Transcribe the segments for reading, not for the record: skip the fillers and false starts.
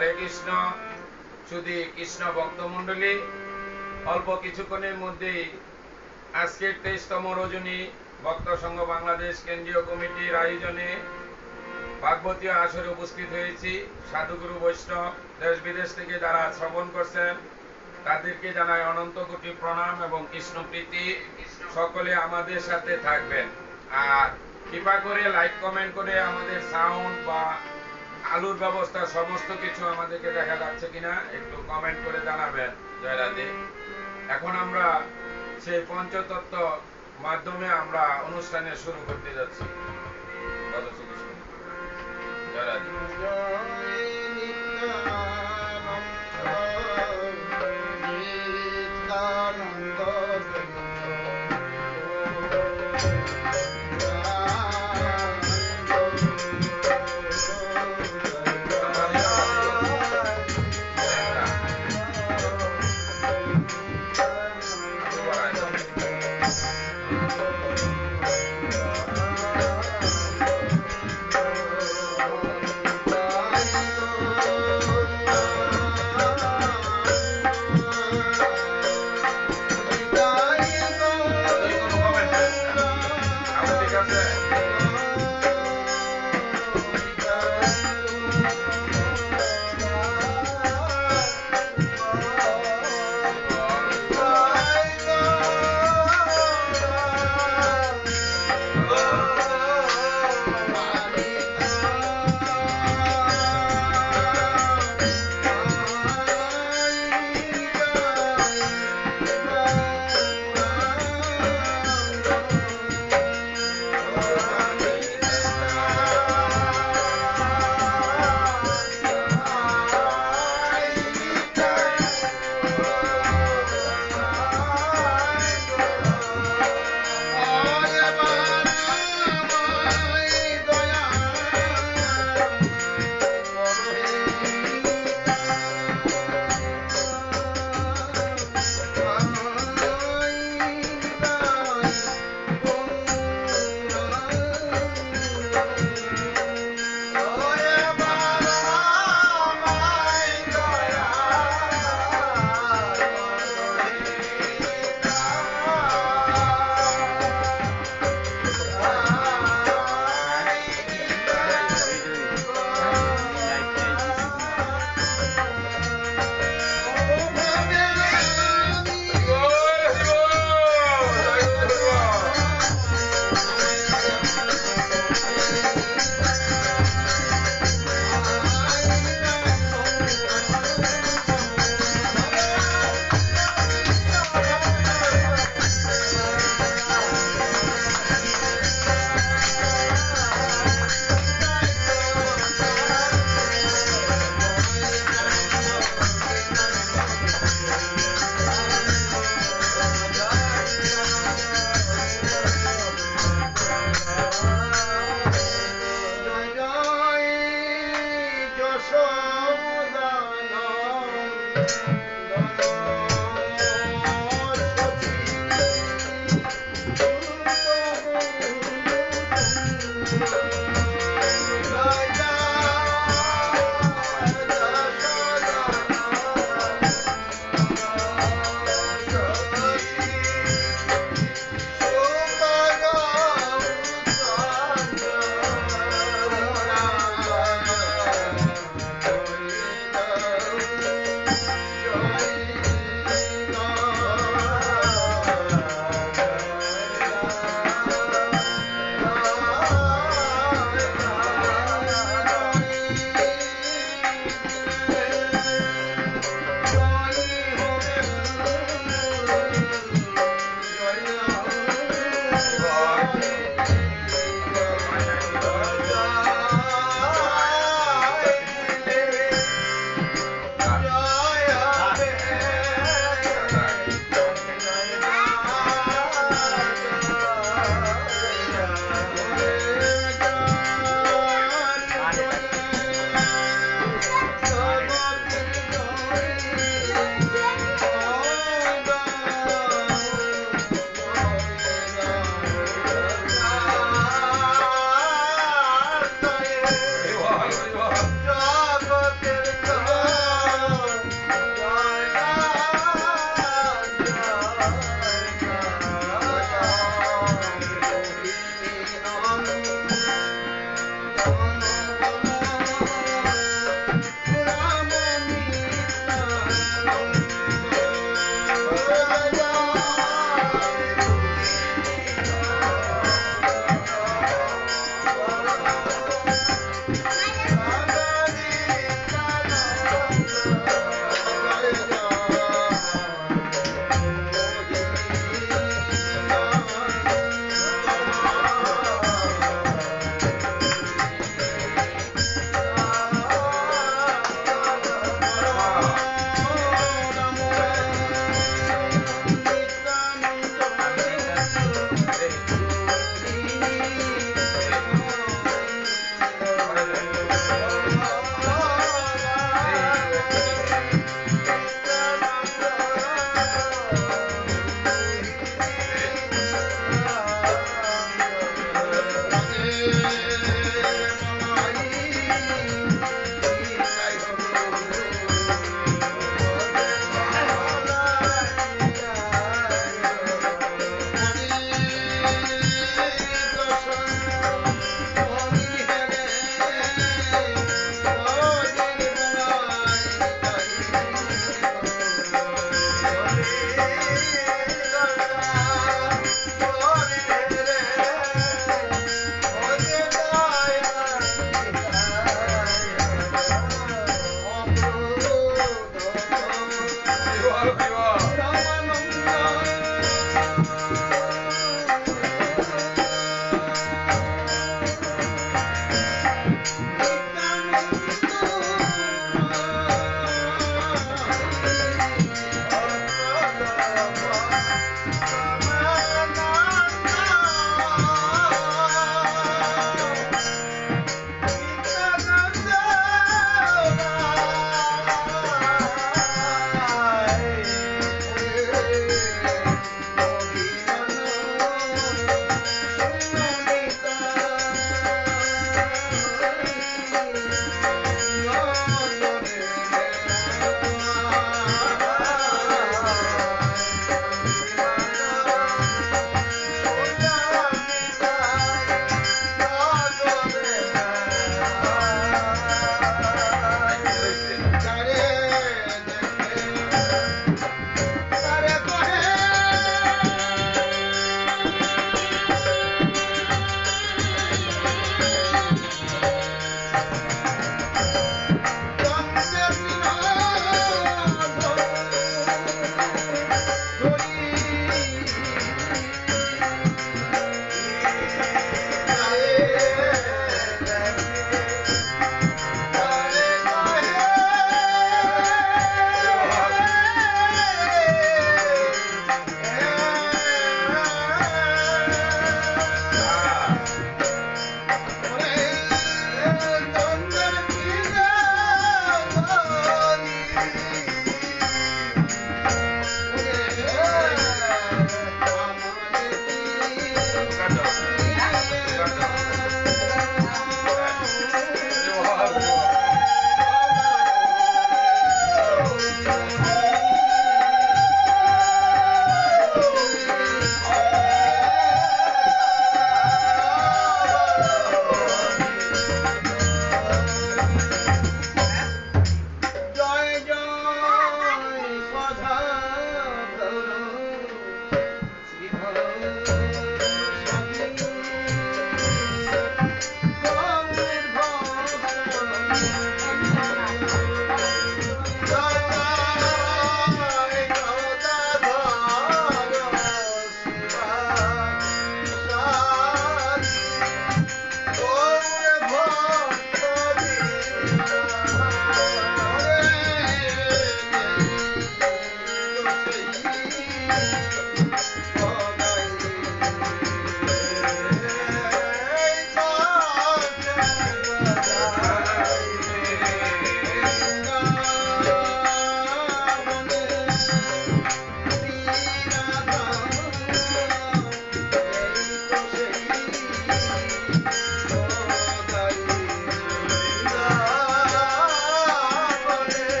হরে কৃষ্ণ। শুধু কৃষ্ণ ভক্তমণ্ডলী, অল্প কিছুক্ষণের মধ্যেই আজকের 23তম রজনী ভক্ত সংঘ বাংলাদেশ কেন্দ্রীয় কমিটির আয়োজনে ভাগবতীয় আসরে উপস্থিত হয়েছি। সাধুগুরু বৈষ্ণব দেশ বিদেশ থেকে যারা শ্রবণ করছেন তাদেরকে জানাই অনন্ত কোটি প্রণাম এবং কৃষ্ণ প্রীতি। সকলে আমাদের সাথে থাকবেন, আর কৃপা করে লাইক কমেন্ট করে আমাদের সাউন্ড বা আলুর ব্যবস্থা সমস্ত কিছু আমাদেরকে দেখা যাচ্ছে কিনা একটু কমেন্ট করে জানাবেন। জয় রাধে। এখন আমরা সেই পঞ্চতত্ত্ব মাধ্যমে আমরা অনুষ্ঠানে শুরু করতে যাচ্ছি। জয় রাধে।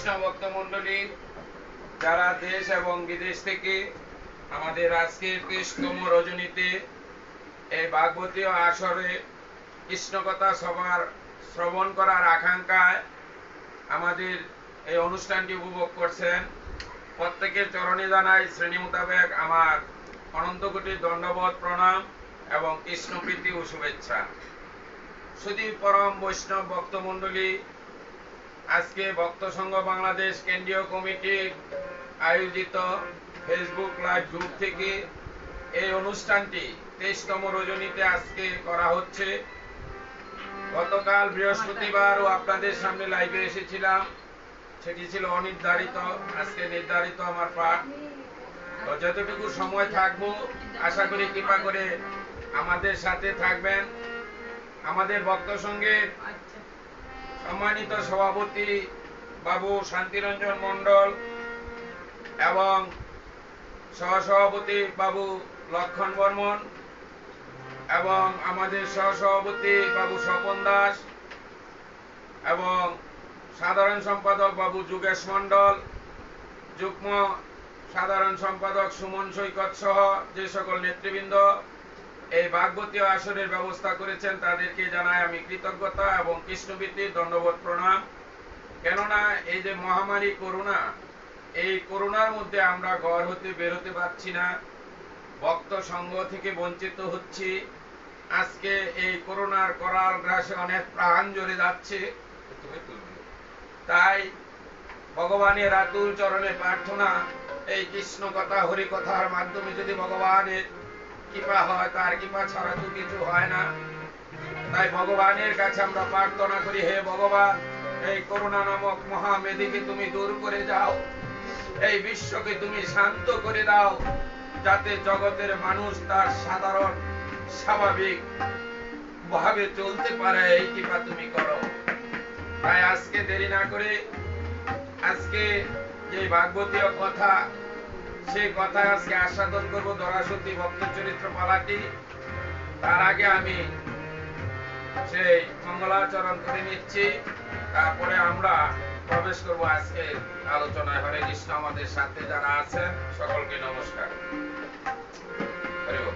কৃষ্ণ ভক্ত মণ্ডলী, যারা দেশ এবং বিদেশ থেকে আমাদের আজকের 23তম রজনীতে এই ভাগবতীয় আসরে কৃষ্ণকথা সভার শ্রবণ করার আকাঙ্ক্ষায় আমাদের এই অনুষ্ঠানটি উপভোগ করছেন, প্রত্যেকের চরণে জানাই শ্রেণী মোতাবেক আমার অনন্ত কোটি দণ্ডবোধ প্রণাম এবং কৃষ্ণপ্রীতি ও শুভেচ্ছা। শুধু পরম বৈষ্ণব ভক্তমণ্ডলী, আজকে ভক্ত সংঘ বাংলাদেশ কেন্দ্রীয় কমিটির আয়োজিত ফেসবুক লাইভ গ্রুপ থেকে এই অনুষ্ঠানটি 23তম রজনীতে আজকে করা হচ্ছে। গতকাল বৃহস্পতিবারও আপনাদের সামনে লাইভে এসেছিলাম, সেটি ছিল অনির্ধারিত, আজকে নির্ধারিত আমার পাঠ। তো যতটুকু সময় থাকবো আশা করি কৃপা করে আমাদের সাথে থাকবেন। আমাদের ভক্ত সংঘের সম্মানিত সভাপতি বাবু শান্তিরঞ্জন মণ্ডল এবং সহসভাপতি বাবু লক্ষণ বর্মন এবং আমাদের সহসভাপতি বাবু স্বপন দাস এবং সাধারণ সম্পাদক বাবু যোগেশ মণ্ডল, যুগ্ম সাধারণ সম্পাদক সুমন সৈকত সহ যে সকল নেতৃবৃন্দ এই ভাগবতীয় আসরের ব্যবস্থা করেছেন তাদেরকে জানাই আমি কৃতজ্ঞতা এবং কৃষ্ণপ্রীতির দণ্ডবোধ প্রণাম। কেননা এই যে মহামারী করোনা, এই করোনার মধ্যে আমরা ঘর হতে বের হতে পারছি না, ভক্ত সংঘ থেকে বঞ্চিত হচ্ছি। আজকে এই করোনার করাল গ্রাসে অনেক প্রাণ জ্বলে যাচ্ছে, তাই ভগবানের আতুল চরণে প্রার্থনা, এই কৃষ্ণ কথা হরি কথার মাধ্যমে যদি ভগবানের কৃপা হয়, তার কৃপা ছাড়া তো কিছু হয় না। তাই ভগবানের কাছে আমরা প্রার্থনা করি, হে ভগবান, এই করোনা নামক মহামেদিকে তুমি দূর করে যাও, এই বিশ্বকে তুমি শান্ত করে দাও, যাতে জগতের মানুষ তার সাধারণ স্বাভাবিক ভাবে চলতে পারে, এই কৃপা তুমি করো। তাই আজকে দেরি না করে আজকে যে ভাগবতীয় কথা, সেই কথা আজকে আস্বাদন করবো দরাসতী ভক্ত চরিত্র পালাটি। তার আগে আমি সেই মঙ্গলাচরণ করে নিচ্ছি, তারপরে আমরা প্রবেশ করব আজকে আলোচনায়। হরে কৃষ্ণ। আমাদের সাথে যারা আছেন সকলকে নমস্কার। হরে বল।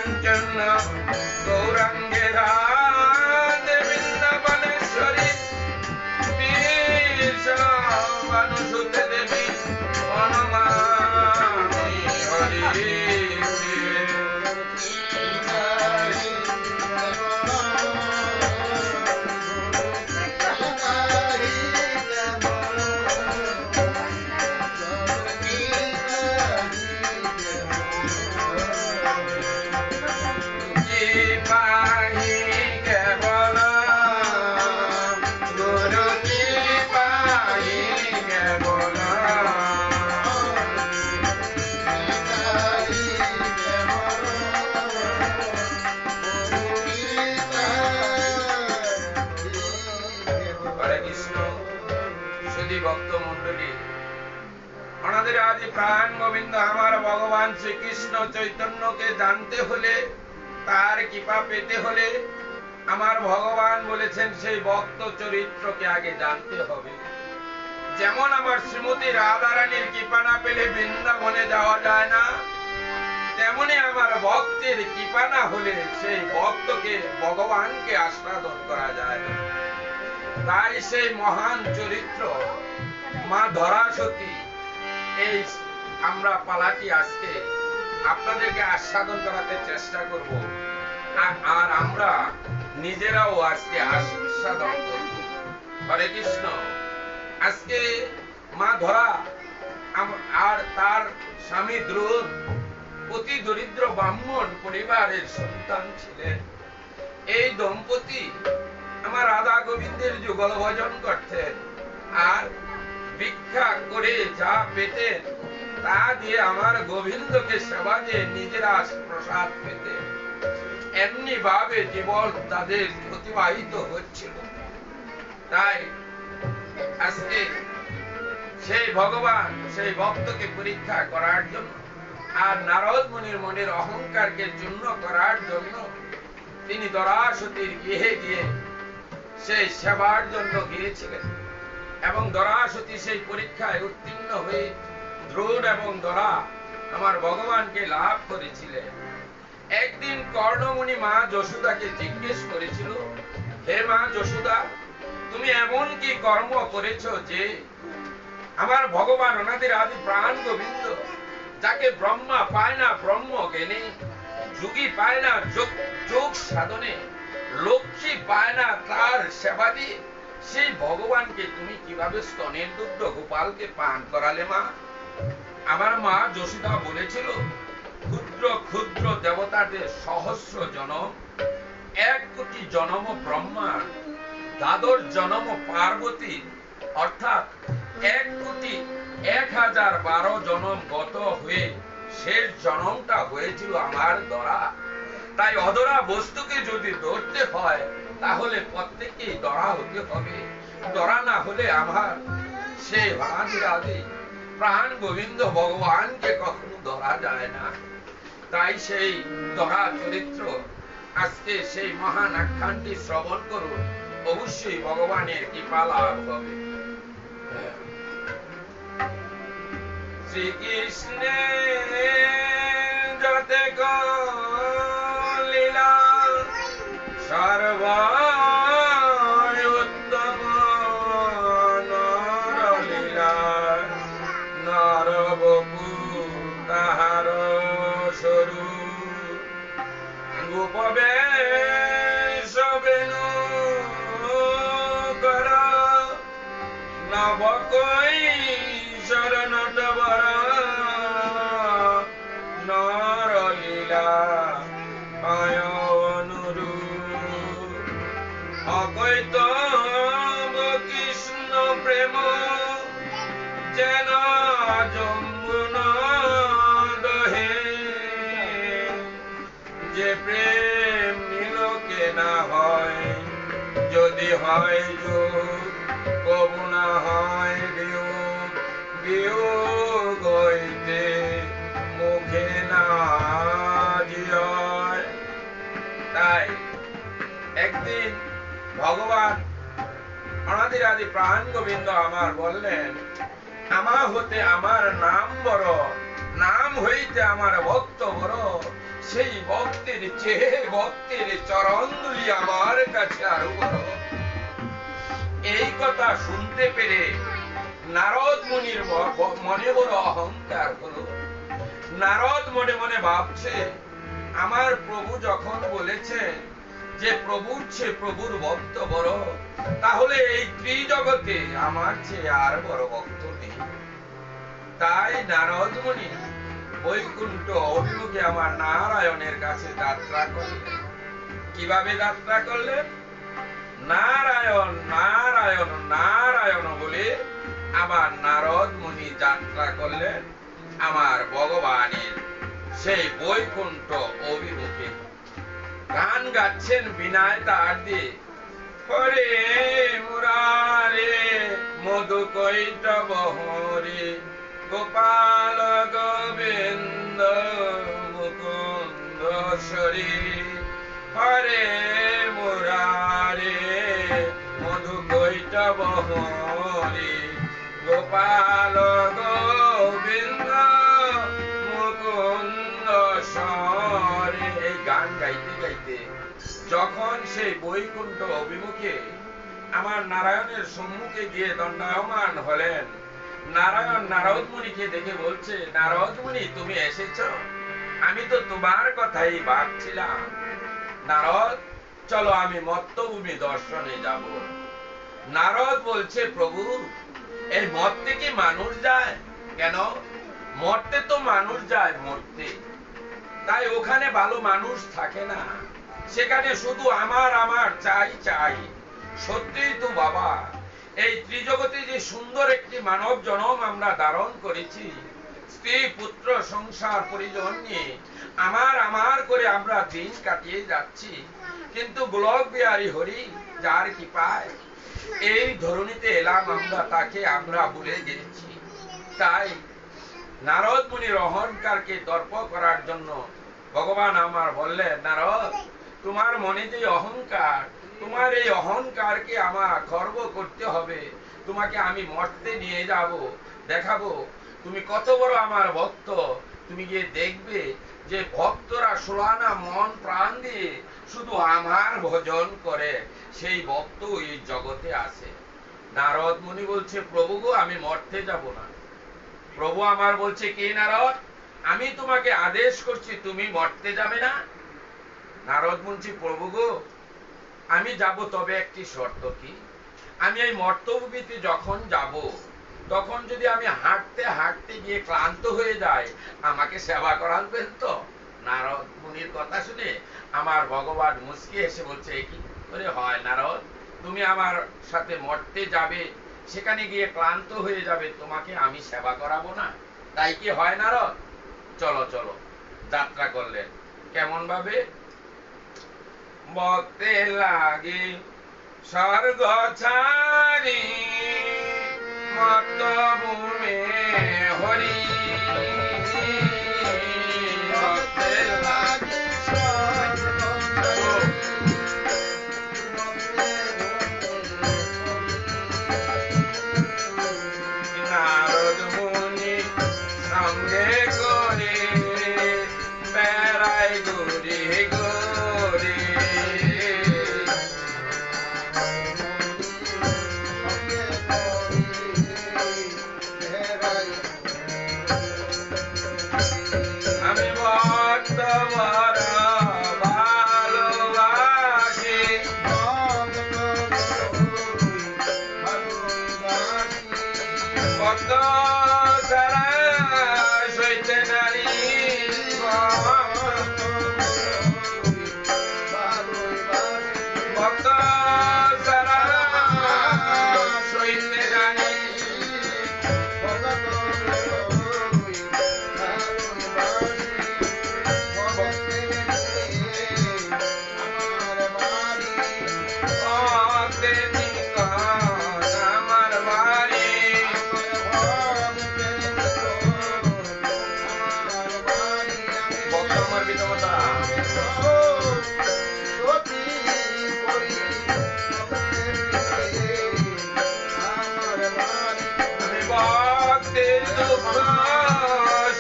কাঞ্চন গৌরাঙ্গে রাধে বৃন্দাবনেশ্বরী বিশ্ববানুসুতে দেবী প্রণমামি হরি প্রাণ গোবিন্দ আমার ভগবান শ্রীকৃষ্ণ চৈতন্যকে জানতে হলে, তার কৃপা পেতে হলে আমার ভগবান বলেছেন সেই ভক্ত চরিত্রকে আগে জানতে হবে। যেমন আমার শ্রীমতী রাধারানীর কৃপা না পেলে বৃন্দাবনে যাওয়া যায় না, তেমনি আমার ভক্তের কৃপা না হলে সেই ভক্তকে ভগবানকে আস্বাদন করা যায় না। তাই সেই মহান চরিত্র মা ধরাসতী এই আমরা পালাটি আজকে আপনাদেরকে আস্বাদন করাতে চেষ্টা করব, আর আমরা নিজেরাও আজকে আস্বাদন করব। হরে কৃষ্ণ। আজকে মা ধরা আর তার স্বামী ধ্রুব অতি দরিদ্র ব্রাহ্মণ পরিবারের সন্তান ছিলেন। এই দম্পতি আমার রাধা গোবিন্দের যুগল ভজন করতেন, আর ভিক্ষা করে যা পেতেন তা দিয়ে আমার গোবিন্দকে সেবা দিয়ে নিজেরা প্রসাদ পেতেন। এমনি ভাবে জীবন তাদের অতিবাহিত হচ্ছিল। তাই আজকে সেই ভগবান সেই ভক্তকে পরীক্ষা করার জন্য আর নারদ মুনির মনের অহংকারকে চূর্ণ করার জন্য তিনি ধরাসতীর গৃহে গিয়ে সেই সেবার জন্য গিয়েছিলেন, এবং ধরাসতী সেই পরীক্ষায় উত্তীর্ণ হয়ে ধ্রুব এবং ধরা আমার ভগবানকে লাভ করেছিলেন। একদিন কর্ণমুনি মা যশোদাকে জিজ্ঞেস করেছিল, হে মা যশোদা, তুমি এমন কি কর্ম করেছো যে আমার ভগবান ওনাদের আদি প্রাণ গোবিন্দ, যাকে ব্রহ্মা পায় না ব্রহ্ম জ্ঞানে, যোগী পায় না যোগ সাধনে, লক্ষ্মী পায় না তার সেবা দিয়ে, সেই ভগবানকে তুমি কিভাবে স্তনের দুগ্ধ গোপালকে পান করালে মা? আমার মা যশোদা বলেছিল, ক্ষুদ্র ক্ষুদ্র দেবতাদের সহস্র জনম, 1 কোটি জনম ব্রহ্মার, দ্বাদশ জনম পার্বতী, অর্থাৎ 1,1012 জনম গত হয়ে শেষ জনমটা হয়েছিল আমার ধরা। তাই অধরা বস্তুকে যদি ধরতে হয় তাহলে প্রত্যেককেই ধরা হতে হবে। ধরা না হলে আমার সেই রাধে প্রাণ গোবিন্দ ভগবানকে কখনো ধরা যায় না। তাই সেই ধরা চরিত্র আজকে সেই মহান আখ্যানটি শ্রবণ করুন, অবশ্যই ভগবানের কৃপা লাভ হবে। শ্রীকৃষ্ণের যতে লীলা সর্বোত্তম নরলীলা, নরবপু তাহার স্বরূপ, গোপবেশ বেণু কর, নবকৈ শরণ টবর, নরলীলা অকৈত কৃষ্ণ প্রেম যেন যমুন দহে, যে প্রেম নিলোকে না হয়, যদি হয় যোগ কবু না হয় বিয়োগ, বিয়োগ হইতে মুখে না জিয়। তাই একদিন ভগবান অনাদির আদি প্রাণ গোবিন্দ আমার বললেন, আমার হতে আমার নাম বড়, নাম হইতে আমার ভক্ত বড়, সেই ভক্তের চেয়ে ভক্তের চরণ ধুলি আমার কাছে আরো বড়। এই কথা শুনতে পেরে নারদ মুনির মনে বড় অহংকার হলো। নারদ মনে মনে ভাবছে, আমার প্রভু যখন বলেছেন যে প্রভুর চেয়ে প্রভুর ভক্ত বড়, তাহলে এই ত্রিজগতে আমার চেয়ে আর বড় ভক্ত নেই। তাই নারদ মুনি বৈকুণ্ঠ অভিমুখে আমার নারায়ণের কাছে যাত্রা করলেন। কিভাবে যাত্রা করলেন? নারায়ণ নারায়ণ নারায়ণ বলে আমার নারদ মুনি যাত্রা করলেন আমার ভগবানের সেই বৈকুণ্ঠ অভিমুখে। গান গাচ্ছেন বিনায় তার দিয়ে, হরে মুরারে মধু কৈটব হরে গোপাল গোবিন্দ মুকুন্দ সরি। হরে মুরারে মধু কৈটব হরে গোপাল গোবিন্দ মুকুন্দ সরি। এই গান গাইতে গাইতে যখন সেই বৈকুণ্ঠ অভিমুখে আমার নারায়ণের সম্মুখে গিয়ে দণ্ডায়মান হলেন, নারায়ণ নারদ মুনিকে দেখে বলছে, নারদ মুনি তুমি এসেছো, আমি তো তোমার কথাই ভাবছিলাম। নারদ চলো আমি মর্তভূমি দর্শনে যাব। নারদ বলছে, প্রভু এই মর্তে কি মানুষ যায়? কেন? মর্তে তো মানুষ যায় মরতে, তাই ওখানে ভালো মানুষ থাকে না, সেখানে শুধু আমার আমার চাই চাই। সত্যিই তো বাবা, এই ত্রিজগতে যে সুন্দর একটি মানব জন্ম আমরা ধারণ করেছি, স্ত্রী পুত্র সংসার পরিজন নিয়ে আমার আমার করে আমরা দিন কাটিয়ে যাচ্ছি, কিন্তু গোলক বিহারী হরি যার কি পায় এই ধরনীতে এলাম আমরা, তাকে আমরা ভুলে গেছি। তাই নারদ মুনির অহংকারকে দর্প করার জন্য ভগবান আমার বললেন, নারদ তোমার মনে যে অহংকার, তোমার এই অহংকারকে আমার খর্ব করতে হবে। তোমাকে আমি মর্তে নিয়ে যাব, দেখাবো তুমি কত বড় আমার ভক্ত। তুমি গিয়ে দেখবে যে ভক্তরা সোলানা মন প্রাণ দিয়ে শুধু আমার ভজন করে, সেই ভক্ত এই জগতে আছে। নারদ মুনি বলছে, প্রভু গো আমি মর্তে যাব না। প্রভু আমার বলছে, কি নারদ, আমি তোমাকে আদেশ করছি তুমি মর্তে যাবে না? নারদ বলছি, প্রভু গো আমি যাব, তবে একটি শর্ত। কি? আমি এই মর্তভূমিতে যখন যাব, তখন যদি আমি হাঁটতে হাঁটতে গিয়ে ক্লান্ত হয়ে যাই, আমাকে সেবা করাবেন তো? নারদ মুনির কথা শুনে আমার ভগবান মুচকি হেসে বলছে, কি করে হয় নারদ, তুমি আমার সাথে মর্তে যাবে, সেখানে গিয়ে ক্লান্ত হয়ে যাবে, তোমাকে আমি সেবা করাবো না? তাই কি হয় নারদ? চলো চলো। যাত্রা করলেন। কেমন ভাবে? ভক্তে লাগে স্বর্গ ছাড়ি মর্তভূমে হরি। ভক্তে লাগে নারদ মুনি সঙ্গে করে বেড়াই ঘুরে ঘুরে। আমি ভক্ত বড় ভালোবাসি, ভক্ত ছাড়া সইতে নারী, ভক্ত ছাড়া সইতে জানি। আমার বাড়ি ভক্ত আমার বিধবতা। আমি ভক্তের দুঃখ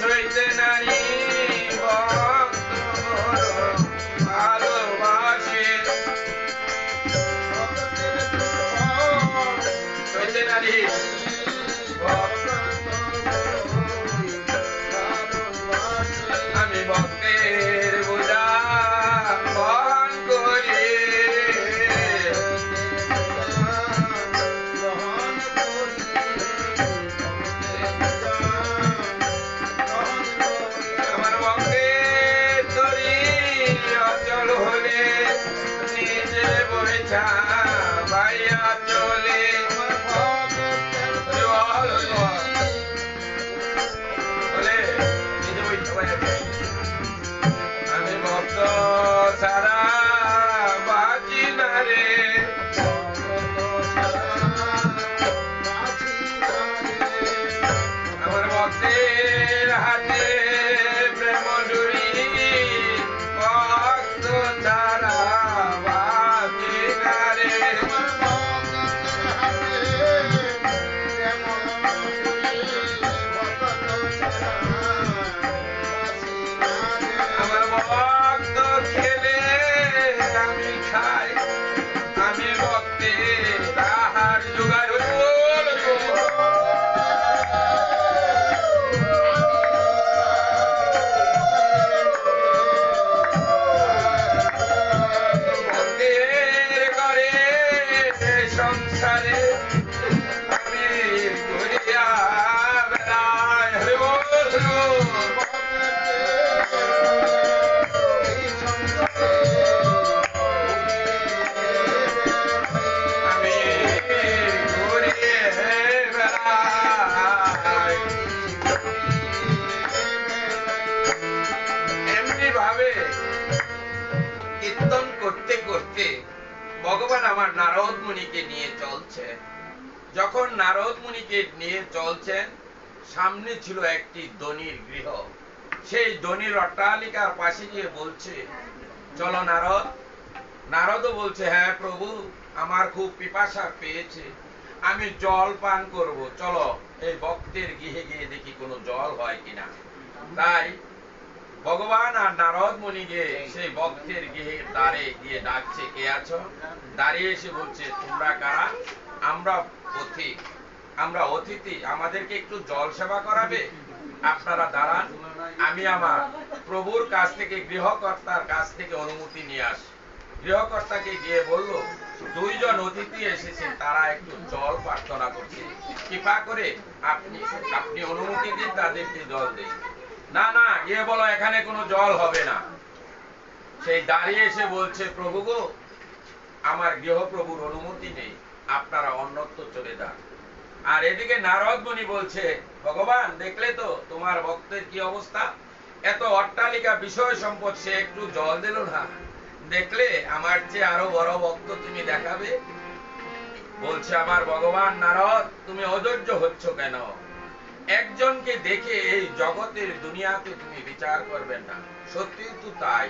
সইতে নারী, ভক্ত ভক্তের বোঝা বহন করি আমার ভক্তের তরি অচল হলে নিজে বইছা বাইয়া চলে আমি ভক্ত সারা বাঁচি না রে আমার ভক্তের হাতে প্রেম ডুরি ভক্ত সারা বাঁচি না রে আমার ভক্ত খেলে আমি খাই আমি ভক্তে তাহার জোগাড় ভক্তের করে সংসারে আমি ঘুরিয়া বেড়াই হরি বল আমি ঘুরিয়ে বেড়াই এমনি ভাবে কীর্তন করতে করতে ভগবান আমার নারদ মুনিকে নিয়ে চলছে। যখন নারদ মুনিকে নিয়ে চলছেন সামনে ছিল একটি ধনির গৃহ। সেই ধনির অট্টালিকার পাশে গিয়ে বলছে চলো নারদ। নারদও বলছে হ্যাঁ প্রভু আমার খুব পিপাসা পেয়েছে আমি জল পান করব চলো এই ভক্তের গৃহে গিয়ে দেখি কোনো জল হয় কিনা। তাই ভগবান আর নারদ মুনি গিয়ে সেই ভক্তের গৃহের দ্বারে গিয়ে ডাকছে কে আছো। দাঁড়িয়ে এসে বলছে তোমরা কারা। আমরা পথিক আমরা অতিথি আমাদেরকে একটু জল সেবা করাবে। আপনারা দাঁড়ান আমি আমার প্রভুর কাছ থেকে গৃহকর্তার কাছ থেকে অনুমতি নিয়ে আসি। গৃহকর্তাকে গিয়ে বলল দুইজন অতিথি এসেছে তারা একটু জল প্রার্থনা করছে কৃপা করে আপনি অনুমতি দিন তাদেরকে জল দিন। না না গিয়ে বলো এখানে কোনো জল হবে না। সেই দাঁড়িয়ে এসে বলছে প্রভু গো আমার গৃহপ্রভুর অনুমতি নেই আপনারা অন্যত্র চলে যান। আর এদিকে নারদ মুনি বলছে ভগবান দেখলে তো তোমার ভক্তের কি অবস্থা এত অট্টালিকা বিষয় সম্পদ সে একটু জল দিল না। দেখলে আমার চেয়ে আরো বড় ভক্ত তুমি দেখাবে। বলছে আমার ভগবান নারদ তুমি অধৈর্য হচ্ছ কেন। একজনকে দেখে এই জগতের দুনিয়াতে তুমি বিচার করবেন না। সত্যি তো তাই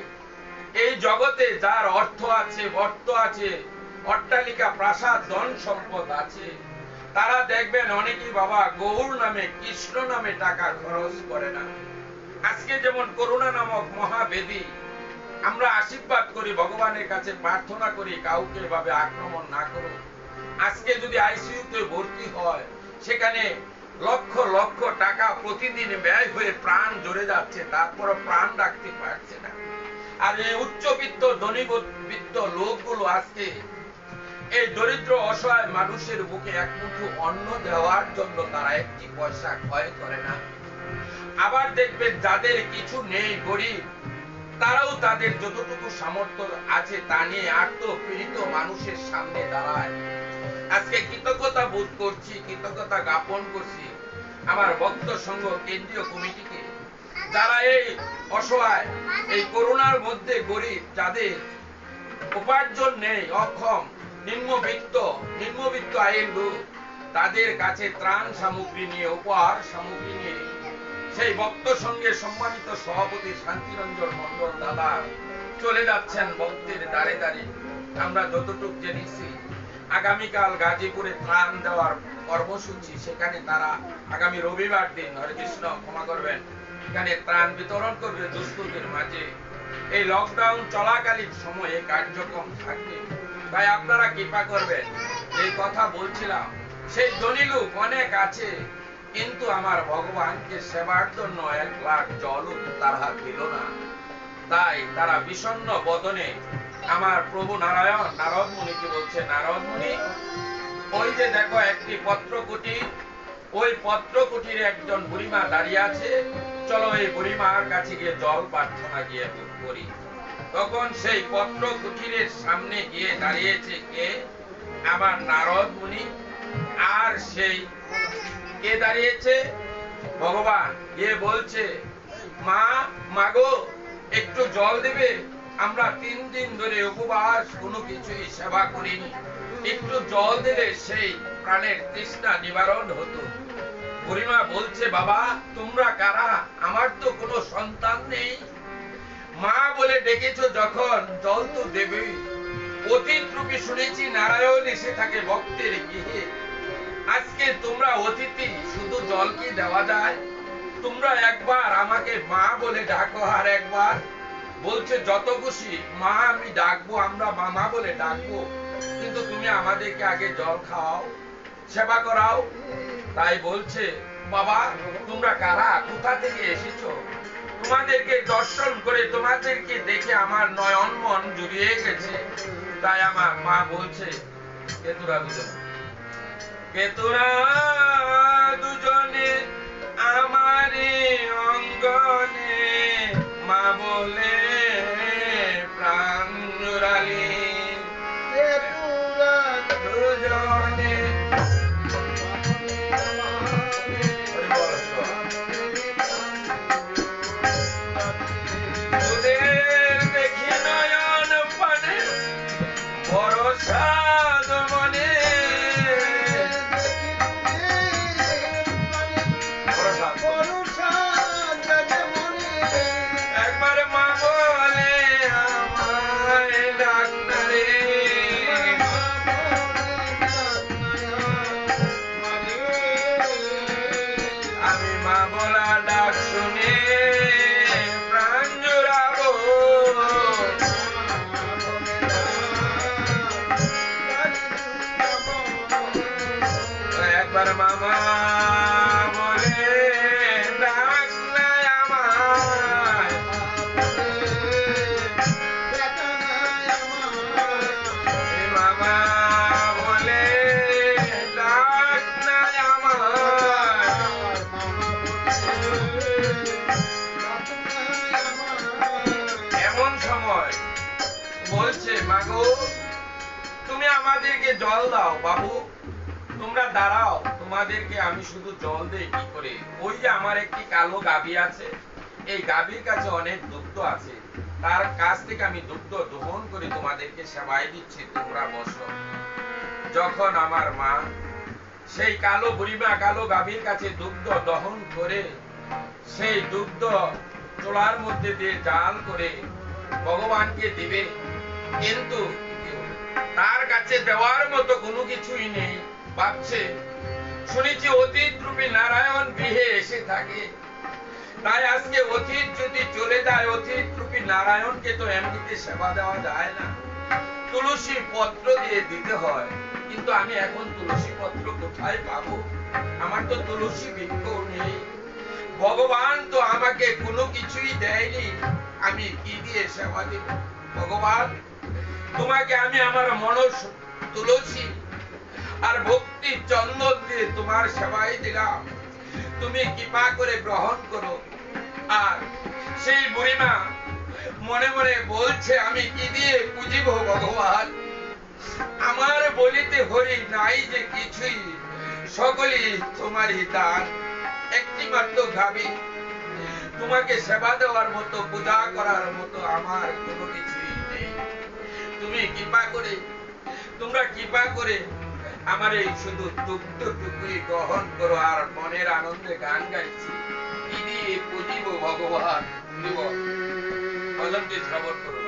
এই জগতে যার অর্থ আছে বর্ত আছে অট্টালিকা প্রাসাদ ধন সম্পদ আছে তারা দেখবেন অনেকেই বাবা গৌর নামে কৃষ্ণ নামে টাকা খরচ করে না। আজকে যেমন করুণা নামক মহাবেদী আমরা আশীর্বাদ করি ভগবানের কাছে প্রার্থনা করি কাউকে ভাবে আক্রমণ না করো। আজকে যদি আইসিইউতে ভর্তি হয় সেখানে লক্ষ লক্ষ টাকা প্রতিদিন ব্যয় হয়ে প্রাণ জ্বলে যাচ্ছে তারপরে প্রাণ রাখতে পারছে না। আর এই উচ্চবিত্ত ধনীবিত্ত লোকগুলো আজকে এই দরিদ্র অসহায় মানুষের বুকে এক মুঠো অন্ন দেওয়ার জন্য তারা একটি পয়সা ক্ষয় করে না। আবার দেখবেন যাদের কিছু নেই গরিব তারাও তাদের যতটুকু সামর্থ্য আছে তা নিয়ে আত্মপীড়িত মানুষের সামনে দাঁড়ায়। আজকে কৃতজ্ঞতা বোধ করছি কৃতজ্ঞতা জ্ঞাপন করছি আমার ভক্ত সংঘ কেন্দ্রীয় কমিটিকে যারা এই অসহায় এই করোনার মধ্যে গরিব যাদের উপার্জন নেই অক্ষম নিম্নবিত্ত আয়ের লোক তাদের কাছে ত্রাণ সামগ্রী নিয়ে উপহার সামগ্রী নিয়ে সেই ভক্ত সঙ্গে সম্মানিত সভাপতি শান্তিরঞ্জন মন্ডল দাদা চলে যাচ্ছেন ভক্তের দ্বারে দ্বারে। আমরা যতটুকু জেনেছি আগামীকাল গাজীপুরে ত্রাণ দেওয়ার কর্মসূচি সেখানে তারা আগামী রবিবার দিন হরে কৃষ্ণ ক্ষমা করবেন এখানে ত্রাণ বিতরণ করবে দুস্থদের মাঝে। এই লকডাউন চলাকালীন সময়ে কার্যক্রম থাকবে তাই আপনারা কৃপা করবেন। এই কথা বলছিলাম সেই ধনী লোক অনেক আছে কিন্তু আমার ভগবানকে সেবার জন্য 1 লাখ জলও তারা দিল না। তাই তারা বিষণ্ণ বদনে আমার প্রভু নারায়ণ নারদ মুনিকে বলছে, নারদ মুনি, ওই যে দেখো একটি পত্রকুটি, ওই পত্রকুটির একজন বুড়িমা দাঁড়িয়ে আছে, চলো এই বুড়িমার কাছে গিয়ে জল প্রার্থনা গিয়ে করি। তখন সেই পত্রকুটিরের সামনে গিয়ে দাঁড়িয়েছে কে? আমার নারদ মুনি। আর সেই কে দাঁড়িয়েছে? ভগবান। গিয়ে বলছে, মা, মাগো, একটু জল দেবে? আমরা 3 দিন ধরে উপবাস, কোনো কিছুই সেবা করিনি, একটু জল দিলে সেই প্রাণের তৃষ্ণা নিবারণ হতো। বুড়িমা বলছে, বাবা তোমরা কারা? আমার তো কোনো সন্তান নেই। মা বলে ডেকেছো যখন, জল তো দেবেই। অতীত রূপে শুনেছি নারায়ণ এসে থাকে ভক্তের গৃহে। আজকে তোমরা অতিথি, শুধু জল কি দেওয়া যায়? তোমরা একবার আমাকে মা বলে ডাকো। আর একবার বলছে, যত খুশি মা আমি ডাকবো, আমরা মামা বলে ডাকবো, কিন্তু তুমি আমাদেরকে আগে জল খাওয়াও, সেবা করাও। তাই বলছে, বাবা তোমরা কারা? কোথা থেকে এসেছো? তোমাদেরকে দর্শন করে, তোমাদেরকে দেখে আমার নয়ন মন জুড়িয়ে গেছে। তাই আমার মা বলছে, কেতুরা দুজনে, কেতুরা দুজনে আমারে অঙ্গনে, মা বলে প্রাণ জুড়ালি। কেতুরা দুজনে জল দাও। বাবু তোমরা দাঁড়াও, তোমাদেরকে আমি শুধু জল দেই কি করে? ওই যে আমার একটি কালো গাভী আছে, এই গাভীর কাছে অনেক দুগ্ধ আছে, তার কাছ থেকে আমি দুগ্ধ দহন করে তোমাদেরকে সেবাই দিচ্ছি, তোমরা বসো। যখন আমার মা সেই কালো বুড়িমা কালো গাভীর কাছে দুগ্ধ দহন করে সেই দুগ্ধ চোলার মধ্যে দিয়ে জাল করে ভগবানকে দিবে, কিন্তু তার কাছে দেওয়ার মতো কোনো কিছুই নেই। ভাবছে, শুনেছি অতীত রূপী নারায়ণ গৃহে এসে থাকে, তাই আজকে অতীত যদি চলে যায়, অতীত রূপী নারায়ণকে তো এমনিতে সেবা দেওয়া যায় না, তুলসী পত্র দিয়ে দিতে হয়। কিন্তু আমি এখন তুলসী পত্র কোথায় পাবো? আমার তো তুলসী বৃক্ষ নেই। ভগবান তো আমাকে কোনো কিছুই দেয়নি, আমি কি দিয়ে সেবা দেব? ভগবান তোমাকে আমি আমার মনস তুলসী আর ভক্তি চন্দন দিয়ে তোমার সেবাই দিলাম, তুমি কৃপা করে গ্রহণ করো। আর সেই বুড়িমা মনে মনে বলছে, আমি কি দিয়ে পুজিব ভগবান? আমার বলিতে হরি নাই যে কিছুই, সকলই তোমারই দান। একটি মাত্র গাভী, তোমাকে সেবা দেওয়ার মতো, পূজা করার মতো আমার কোনো কিছুই নেই। তুমি কৃপা করে, তোমরা কৃপা করে আমার এই শুধু দুগ্ধটুকুই গ্রহণ করো। আর মনের আনন্দে গান গাইছি, কি দিয়ে পুজিব ভগবান? ভজনটি শ্রবণ করো।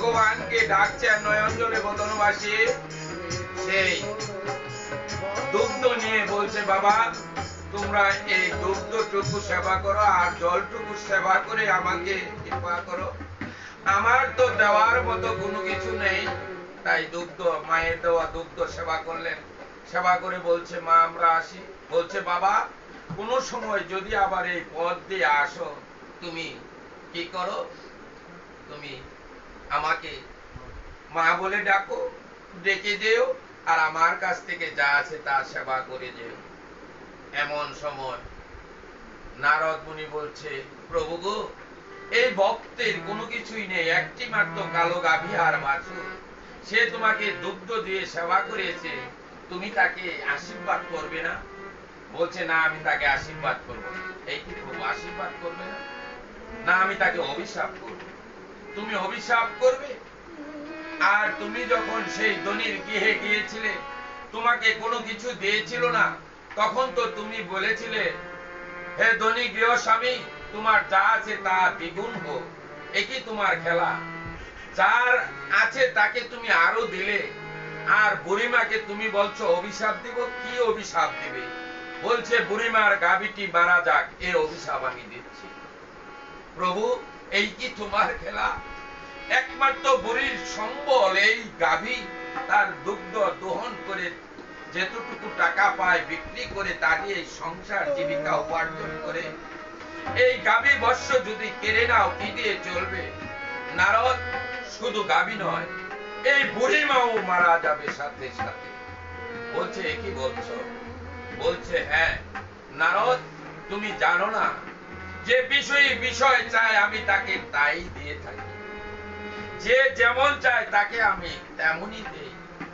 ভগবানকে ডাকছে নয়ন জলে বদন ভাসিয়ে, সেই দুগ্ধ নিয়ে বলছে বাবা তোমরা এই দুগ্ধটুকু সেবা করো আর জলটুকু সেবা করে আমাকে কৃপা করো, আমার তো দেওয়ার মতো কোনো কিছু নেই। তাই দুগ্ধ, মায়ের দেওয়া দুগ্ধ সেবা করলেন। সেবা করে বলছে মা আমরা আসি। বলছে বাবা কোন সময় যদি আবার এই পথ দিয়ে আসো তুমি কি করো, তুমি আমাকে মা বলে ডাকো, ডেকে যেও আর আমার কাছ থেকে যা আছে তা সেবা করে যেও। এমন সময় নারদ মুনি বলছে প্রভু গো এই ভক্তের কোনো কিছুই নেই, একটি মাত্র কালো গাভী আর বাছুর, সে তোমাকে দুগ্ধ দিয়ে সেবা করেছে, তুমি তাকে আশীর্বাদ করবে না? বলছে না আমি তাকে আশীর্বাদ করবো। এই কি প্রভু আশীর্বাদ করবে না? না আমি তাকে অভিশাপ করব। তুমি অভিশাপ করবে? আর তুমি যখন সেই ধনির গৃহে গিয়েছিলে তোমাকে কোনো কিছু দিয়েছিল না, তখন তো তুমি বলেছিলে হে ধনী গৃহস্বামী তোমার যা আছে তা দ্বিগুণ হোক। একই তোমার খেলা, যার আছে তাকে তুমি আরো দিলে, আর বুড়িমাকে তুমি বলছো অভিশাপ দিব। কি অভিশাপ দিবে? বলছে বুড়িমার গাভীটি মারা যাক, এই অভিশাপ আমি দিচ্ছি। প্রভু এই কি তোমার খেলা? একমাত্র বুড়ির সম্বল এই গাভী, তার দুগ্ধ দহন করে যেটুকু টাকা পায় বিক্রি করে তা দিয়ে সংসার জীবিকা উপার্জন করে, এই গাভী বর্ষ যদি কেড়ে নাও কি দিয়ে চলবে? নারদ শুধু গাভী নয় এই বুড়ি মাও মারা যাবে সাথে সাথে। বলছে কি বলছো? বলছে হ্যাঁ নারদ তুমি জানো না যে বিষয় চায় আমি তাকে তাই দিয়ে থাকি, যে যেমন চায় তাকে আমি তেমনই দেই।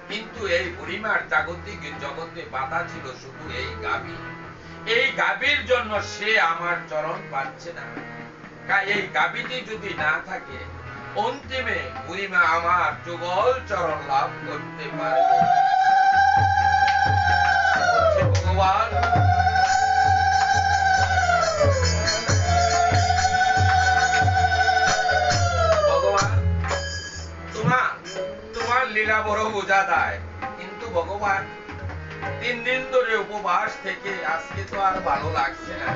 কিন্তু এই বুড়িমার জাগতিক জগতে বাধা ছিল শুধু এই গাভী। এই গাভীর জন্য সে আমার চরণ পাচ্ছে না। এই গাভীটি যদি না থাকে অন্তিমে বুড়িমা আমার যুগল চরণ লাভ করতে পারবে। ভগবান ভগবান তোমার লীলা বড় বোঝা দেয়, কিন্তু ভগবান 3 দিন ধরে উপবাস থেকে আজকে তো আর ভালো লাগছে না,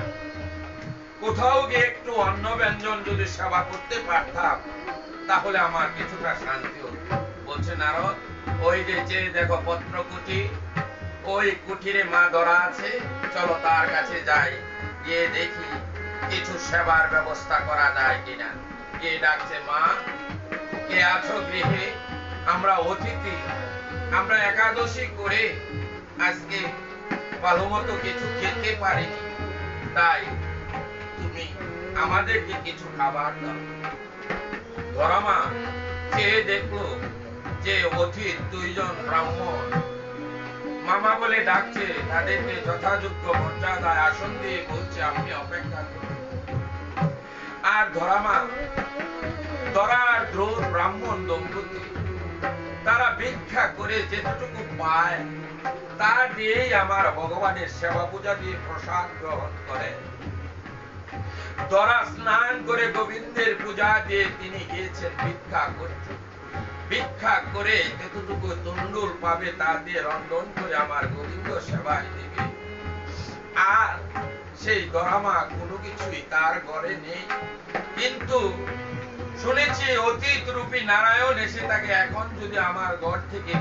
কোথাও গিয়ে একটু অন্ন ব্যঞ্জন যদি সেবা করতে পারতাম তাহলে আমার কিছুটা শান্তি হতো। বলছে নারদ ওই যে দেখো পত্রকুটি, ওই কুঠিরে মা ধরা আছে, চলো তার কাছে যাই, গিয়ে দেখি কিছু সেবার ব্যবস্থা করা যায় কিনা। কে ডাকছে মা কে আছো গৃহে? আমরা অতিথি, আমরা একাদশী করে আজকে ভালো মতো কিছু খেতে পারিনি, তাই তুমি আমাদেরকে কিছু খাবার দাও। ধরামা খেয়ে দেখলো যে অতীত 2 জন ব্রাহ্মণ মামা বলে ডাকছে, তাদেরকে যথাযোগ্য মর্যাদায় আসন দিয়ে বলছে আপনি অপেক্ষা করুন। আর ধরা আর ধ্রুব ব্রাহ্মণ দম্পতি তারা ভিক্ষা করে যেটুকু পায় তা দিয়েই আমার ভগবানের সেবা পূজা দিয়ে প্রসাদ গ্রহণ করে। ধরা স্নান করে গোবিন্দের পূজা দিয়ে তিনি গিয়েছেন ভিক্ষা করতে, ভিক্ষা করে যেটুকু তুণ্ডুল পাবে তা দিয়ে রন্ধন করে আমার গোবিন্দ সেবায় দেবে। আর সেই ধরামা কোনো কিছুই তার ঘরে নেই, কিন্তু শুনেছি অতীত রূপী নারায়ণ এসে তাকে এখন যদি আমার ঘর থেকে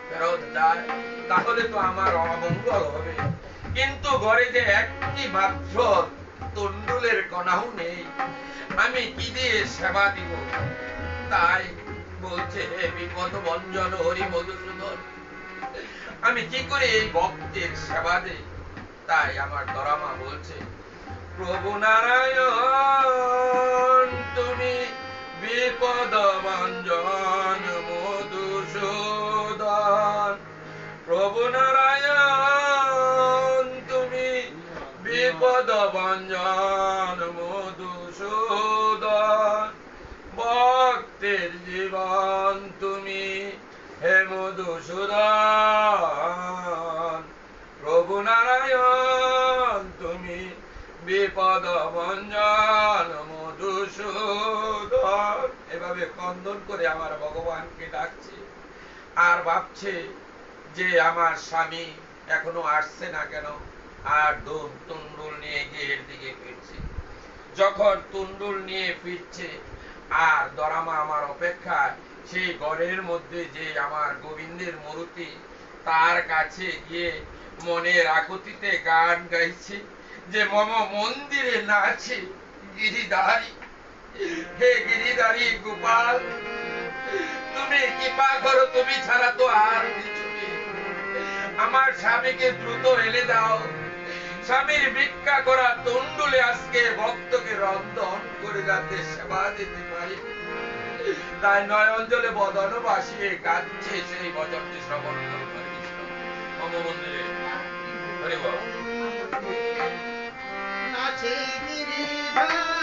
ফেরত যায় তাহলে তো আমার অমঙ্গল হবে। কিন্তু ঘরে যে একটি মাত্র তুণ্ডুলের কণাও নেই, আমি কি দিয়ে সেবা দিব? তাই বলছে হে বিপদ ভঞ্জন হরি মধুসূদন, আমি কি করে এই ভক্তের সেবা দেই? তাই আমার ধরামা বলছে প্রভু নারায়ণ তুমি বিপদ ভঞ্জন মধুসূদন, প্রভু নারায়ণ তুমি বিপদ ভঞ্জন মধুসূদন, ভক্তের জীবন তুমি হে মধুসূদন, প্রভু নারায়ণ তুমি বিপদ ভঞ্জন মধুসূদন। এভাবে বন্দন করে আমার ভগবানকে ডাকছে আর ভাবছে যে আমার স্বামী এখনো আসছে না কেন, আর তুণ্ডুল নিয়ে গৃহের দিকে ফিরছে। যখন তুণ্ডুল নিয়ে ফিরছে আর দরামা আমার অপেক্ষায় সেই ঘরের মধ্যে যে আমার গোবিন্দের মূর্তি, তার কাছে গিয়ে মনের আকুতিতে গান গাইছে যে মম মন্দিরে নাচে গিরিধারী, হে গিরিধারী গোপাল, তুমি কৃপা করো, তুমি ছাড়া তো আর কিছু নেই। আমার স্বামীকে দ্রুত এনে দাও। স্বামীর ভিক্ষা করা তুণ্ডুলে আজকে ভক্তকে রন্ধন করে যাতে সেবা দিতে পারি, তাই নয়ন জলে বদন বাসিয়ে কাঁদছে সেই ভজনটি শ্রবণ করুন। হরে কৃষ্ণ। মম মন্দিরে হরি বল। নাচে গিরিধারী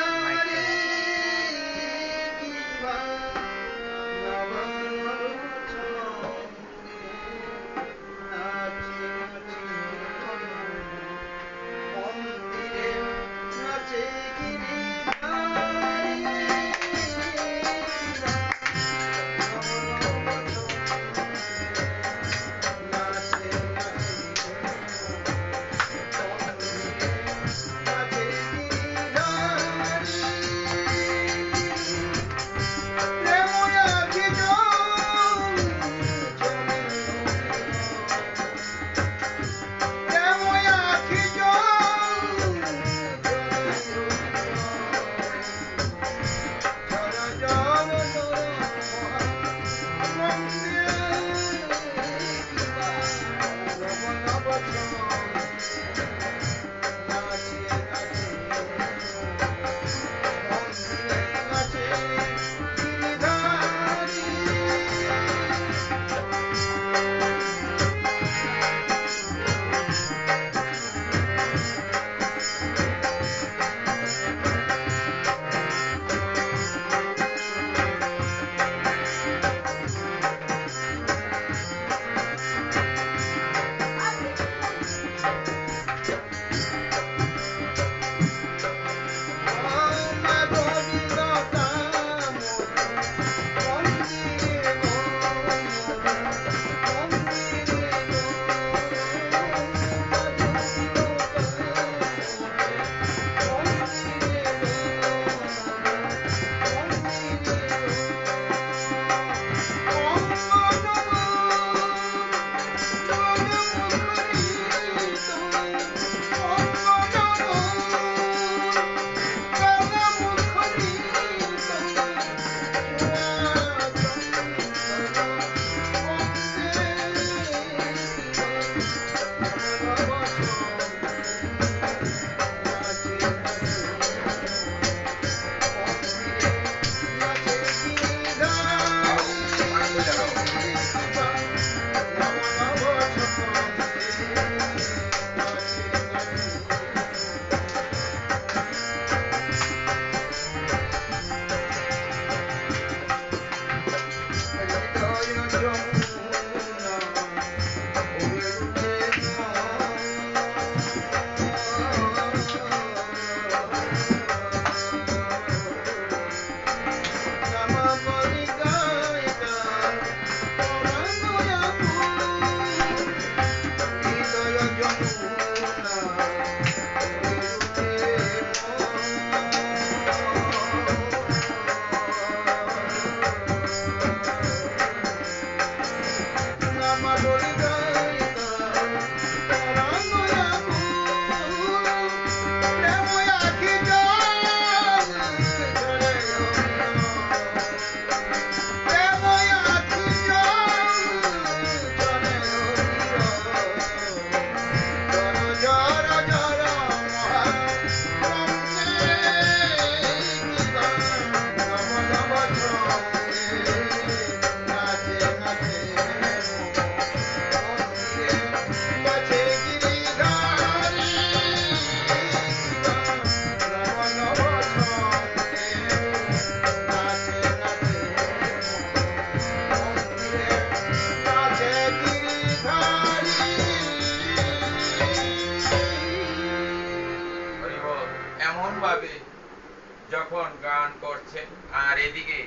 যখন গান করছেন আর এদিকে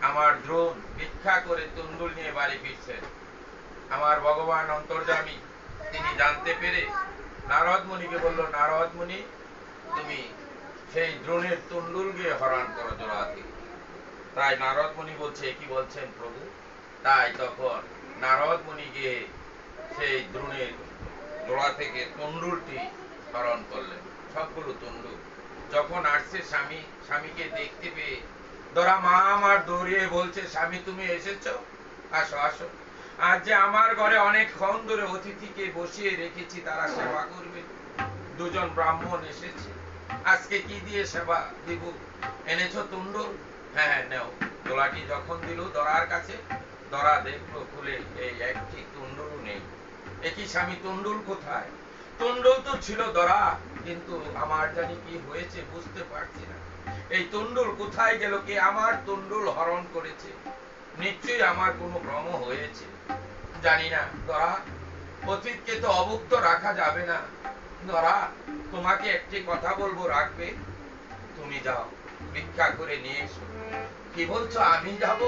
আমার দ্রোণ ভিক্ষা করে তুণ্ডুল নিয়ে বাড়ি ফিরছেন। আমার ভগবান অন্তর্যামী তিনি জানতে পেরে নারদ মুনিকে বলল, নারদ মুনি তুমি সেই দ্রোণের তুণ্ডুল গিয়ে হরণ করো জোড়া থেকে। তাই নারদ মুনি বলছে, কি বলছেন প্রভু? তাই তখন নারদ মুনি গিয়ে সেই দ্রোণের জোড়া থেকে তুণ্ডুলটি হরণ করলেন, সবগুলো তুণ্ডুল। যখন আসছে স্বামীকে দেখতে পেয়ে ধরা মা আমার দৌড়িয়ে বলছে, স্বামী তুমি এসেছো, আসো আসো। আজ যে আমার ঘরে অনেকক্ষণ ধরে অতিথিকে বসিয়ে রেখেছি, তারা সেবা করবে। দুজন ব্রাহ্মণ এসেছে, আজকে কি দিয়ে সেবা দিব? এনেছো তুণ্ডুল? হ্যাঁ নেও। দোলাটি যখন দিল দরার কাছে, দরা দেখলো খুলে এই একটি তুণ্ডুল নেই। একই স্বামী তুণ্ডুল কোথায়? তুণ্ডুল তো ছিল দরা, কিন্তু আমার জানি কি হয়েছে বুঝতে পারছি না। এই তুণ্ডুল কোথায় গেল? কে আমার তুণ্ডুল হরণ করেছে? নিশ্চয়ই আমার কোনো ভ্রম হয়েছে, জানি না। দরা, অতীতকে তো অভুক্ত রাখা যাবে না। দরা, তোমাকে একটি কথা বলবো, রাখবে? তুমি যাও, ভিক্ষা করে নিয়ে এসো। কি বলছো? আমি যাব?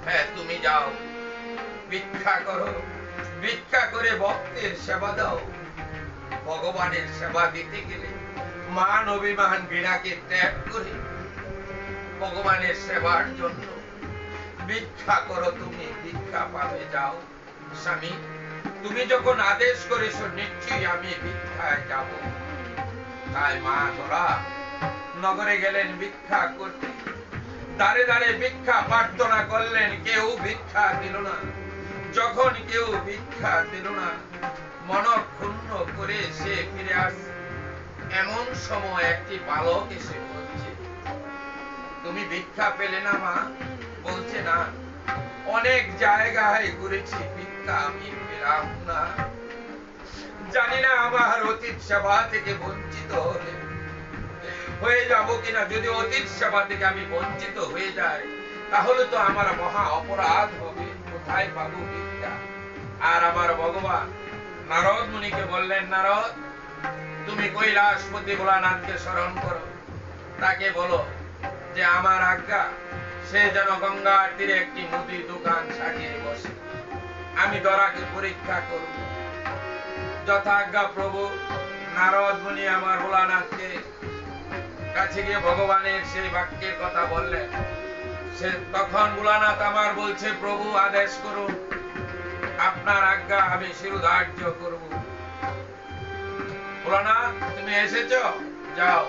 হ্যাঁ তুমি যাও, ভিক্ষা করো, ভিক্ষা করে ভক্তের সেবা দাও। ভগবানের সেবা দিতে গেলে মান অভিমান ঘৃণাকে ত্যাগ করে ভগবানের সেবার জন্য ভিক্ষা করো। তুমি ভিক্ষা পাবে, যাও। স্বামী তুমি যখন আদেশ করেছো, নিশ্চয়ই আমি ভিক্ষায় যাব। তাই মা ধরা নগরে গেলেন ভিক্ষা করতে। দাঁড়ে দাঁড়ে ভিক্ষা প্রার্থনা করলেন, কেউ ভিক্ষা দিল না। যখন কেউ ভিক্ষা দিল না, মন ক্ষুণ্ণ করে সে ফিরে আসছে। এমন সময় একটি বালক এসে বলছে, তুমি ভিক্ষা পেলে না মা? বলছে না, অনেক জায়গায় ঘুরেছি, ভিক্ষা আমি পেলাম না। জানি না আমার অতীত সেবা থেকে বঞ্চিত হয়ে যাব কিনা। যদি অতীত সেবা থেকে আমি বঞ্চিত হয়ে যাই, তাহলে তো আমার মহা অপরাধ হবে। কোথায় পাবো ভিক্ষা? আর আমার ভগবান নারদ মুনিকে বললেন, নারদ তুমি কৈলাসপতি ভোলানাথকে স্মরণ করো। তাকে বলো যে আমার আজ্ঞা, সে যেন গঙ্গার তীরে একটি মুদির দোকান সাজিয়ে বসে। আমি দরাকে পরীক্ষা করব। যথাজ্ঞা প্রভু। নারদ মুনি আমার ভোলানাথকে কাছে গিয়ে ভগবানের সেই বাক্যের কথা বললেন। সে তখন ভোলানাথ আমার বলছে, প্রভু আদেশ করুন, আপনার আজ্ঞা আমি শিরোধার্য করব। ভোলানাথ তুমি এসেছো, যাও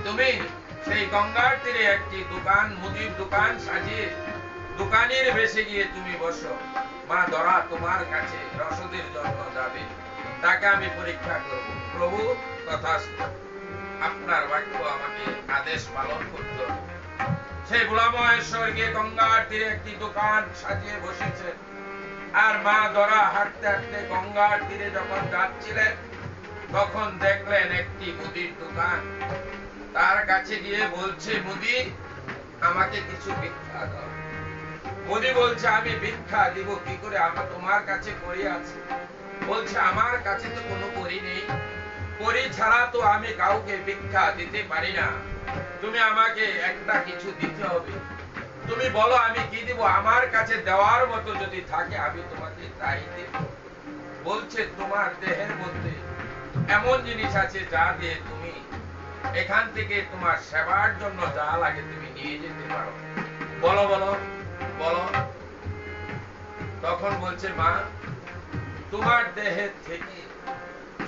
তুমি সেই গঙ্গার তীরে একটি দোকান, মুদির দোকান সাজিয়ে দোকানের বেশে গিয়ে তুমি বসো। মা ধরা তোমার কাছে রসদের জন্য যাবে, তাকে আমি পরীক্ষা করব। প্রভু তথাস্তু, আপনার বাক্য আমাকে আদেশ পালন করতে হবে। সেই ভোলামহেশ্বর গিয়ে গঙ্গার তীরে একটি দোকান সাজিয়ে বসেছে। আর মা ধরা হাঁটতে হাঁটতে গঙ্গার তীরে যখন যাচ্ছিলেন, তখন দেখলেন একটি মুদির দোকান। তার কাছে গিয়ে বলছে, মুদি আমাকে কিছু ভিক্ষা দাও। মুদি বলছে, আমি ভিক্ষা দিব কি করে? আমার তোমার কাছে করি আছে। বলছে, আমার কাছে তো কোনো করি নেই, করি ছাড়া তো আমি কাউকে ভিক্ষা দিতে পারি না। তুমি আমাকে একটা কিছু দিতে হবে। তুমি বলো আমি কি দিব? আমার কাছে দেওয়ার মতো যদি থাকে আমি তোমাকে তাই দেব। বলছে, তোমার দেহের মধ্যে এমন জিনিস আছে যা দিয়ে তুমি এখান থেকে তোমার সেবার জন্য যা লাগে তুমি নিয়ে যেতে পারো। বলো বলো বলো। তখন বলছে, মা তোমার দেহের থেকে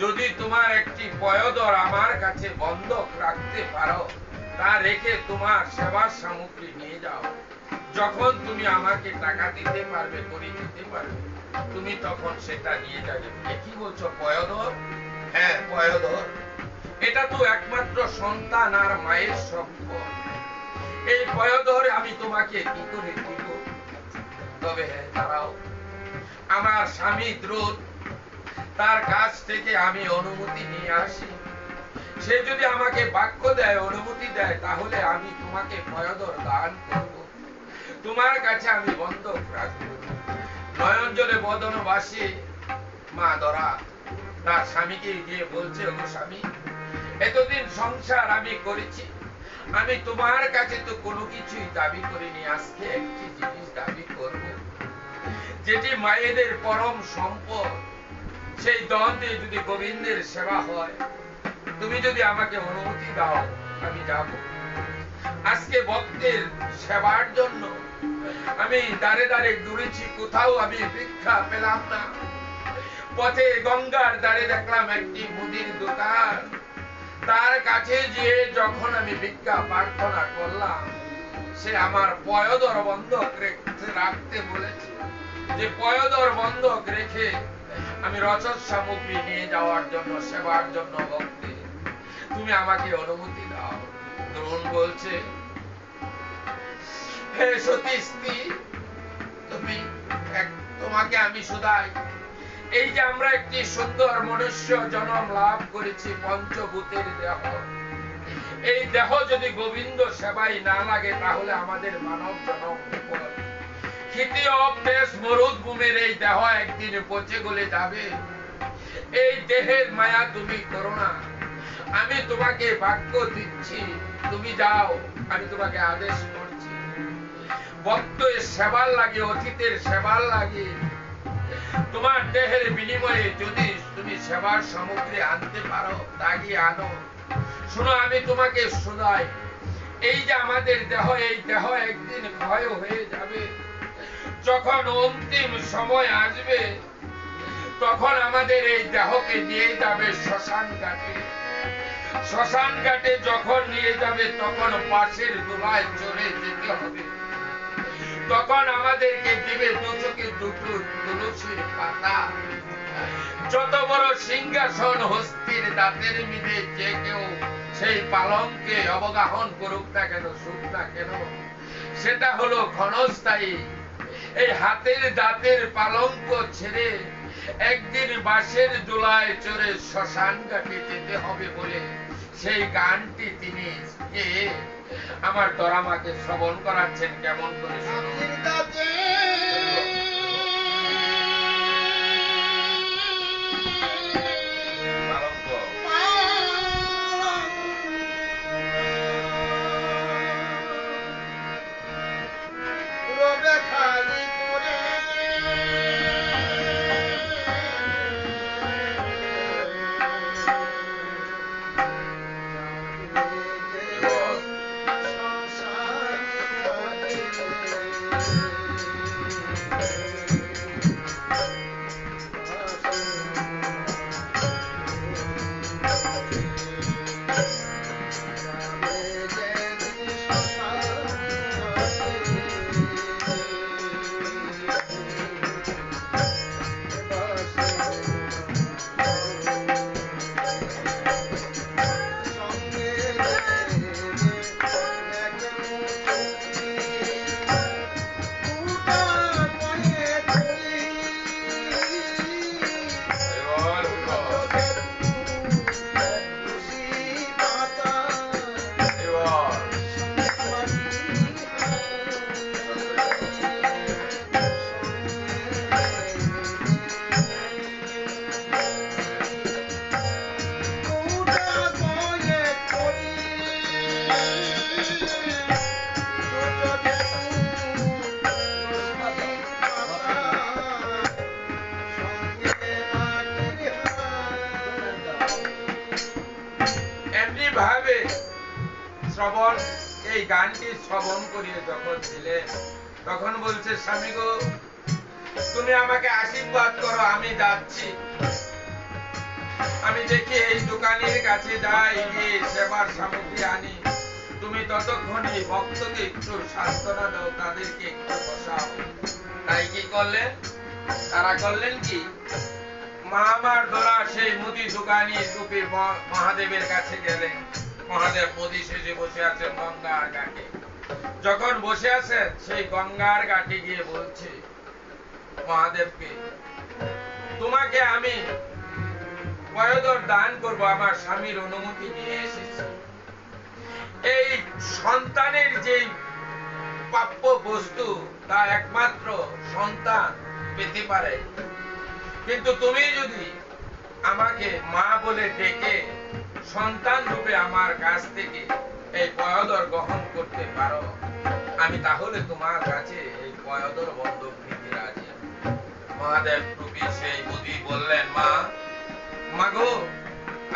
যদি তোমার একটি পয়দর আমার কাছে বন্ধক রাখতে পারো, তা রেখে তোমার সেবার সামগ্রী নিয়ে যাও। যখন তুমি আমাকে টাকা দিতে পারবে, করে দিতে পারবে, তুমি তখন সেটা নিয়ে যাবে। কি বলছো, পয়দর? হ্যাঁ পয়দর। এটা তো একমাত্র সন্তান আর মায়ের সম্পদ। এই পয়দর আমি তোমাকে কি করে দিব? তবে হ্যাঁ দাঁড়াও, আমার স্বামী দ্রোণ, তার কাছ থেকে আমি অনুমতি নিয়ে আসি। সে যদি আমাকে বাক্য দেয়, অনুমতি দেয়, তাহলে আমি তোমাকে পয়দর দান করব। তোমার কাছে আমি বন্ধক রাখব। নয়ন জলে বদন বাসি মা ধরা তার স্বামীকে গিয়ে বলছে, ও স্বামী, এতদিন সংসার আমি করেছি, আমি তোমার কাছে তো কোনো কিছুই দাবি করিনি, আজকে একটি জিনিস দাবি করব, যেটি মায়েদের পরম সম্পদ, সেই দন্তে যদি গোবিন্দের সেবা হয়, তুমি যদি আমাকে অনুমতি দাও আমি যাব। আজকে ভক্তের সেবার জন্য আমি দাঁড়ে দাঁড়ে ঘুরেছি, কোথাও আমি ভিক্ষা পেলাম না। পথে গঙ্গার ধারে দেখলাম একটি মুদির দোকান, তার কাছে গিয়ে যখন আমি ভিক্ষা প্রার্থনা করলাম, সে আমার পয়দর বন্ধক রাখতে বলেছে, যে পয়দর বন্ধক রেখে আমি রসদ সামগ্রী নিয়ে যাওয়ার জন্য, সেবার জন্য ভক্তি, তুমি আমাকে অনুমতি দাও। দ্রোণ বলছে, হে সতী স্ত্রী, তোমাকে আমি শুধাই, এই যে আমরা একটি সুন্দর মনুষ্য জন্ম লাভ করেছি, পঞ্চভূতের দেহ, এই দেহ যদি গোবিন্দ সেবাই না লাগে, তাহলে আমাদের মানব জন্ম বিফল। ক্ষিতি অভ্যেস মরুভূমির এই দেহ একদিন পচে গলে যাবে। এই দেহের মায়া তুমি করো না, আমি তোমাকে বাক্য দিচ্ছি, তুমি যাও, আমি তোমাকে আদেশ করছি। ভক্তের সেবার লাগে, অতীতের সেবার লাগে, তোমার দেহের বিনিময়ে যদি তুমি সেবার সামগ্রী আনতে পারো, তা গিয়ে আনো। শোনো, আমি তোমাকে শোনাই, এই যে আমাদের দেহ, এই দেহ একদিন ক্ষয় হয়ে যাবে। যখন অন্তিম সময় আসবে, তখন আমাদের এই দেহকে নিয়ে যাবে শ্মশান ঘাটে। শ্মশান ঘাটে যখন নিয়ে যাবে, তখন বাঁশের দোলায় চড়ে যেতে হবে। তখন আমাদেরকে দিবে দুচোখে দুটো তুলসীর পাতা। যত বড় সিংহাসন হস্তির দাঁতের মিলে যে কেউ সেই পালঙ্কে অবগাহন করুক না কেন, শুক না কেন, সেটা হলো ক্ষণস্থায়ী। এই হাতের দাঁতের পালঙ্ক ছেড়ে একদিন বাঁশের দোলায় চড়ে শ্মশান ঘাটে যেতে হবে বলে সেই গানটি তিনি আমার দরামাকে শ্রবণ করাচ্ছেন। কেমন করে শুনুন। শ্রবণ, এই গানটি শ্রবণ করিয়ে যখন ছিলেন, তখন বলছে, স্বামী গো, তুমি আমাকে আশীর্বাদ করো, আমি যাচ্ছি। আমি দেখি এই দোকানের কাছে যাই, গিয়ে সেবার সামগ্রী আনি। তুমি ততক্ষণে ভক্তকে একটু সান্ত্বনা দাও, তাদেরকে একটু বসাও। তাই কি করলেন? তারা করলেন কি, মা আমার ধরা সেই মুদি দোকানি রূপে মহাদেবের কাছে গেলেন। মহাদেব মুদি সেজে বসে আছেন গঙ্গার ঘাটে। যখন বসে আছেন, সেই গঙ্গার ঘাটে গিয়ে বলছে মহাদেবকে, তোমাকে আমি পয়দর দান করব, আমার স্বামীর অনুমতি নিয়ে এসেছি। এই সন্তানের যে প্রাপ্য বস্তু, তা একমাত্র সন্তান পেতে পারে, কিন্তু তুমি যদি আমাকে মা বলে ডেকে সন্তান রূপে আমার কাছ থেকে এই পয়দর গ্রহণ করতে পারো, আমি তাহলে তোমার কাছে এই পয়দর বন্ধক নিতে রাজি। মহাদেব রূপী সেই বুদ্ধি বললেন, মা গো,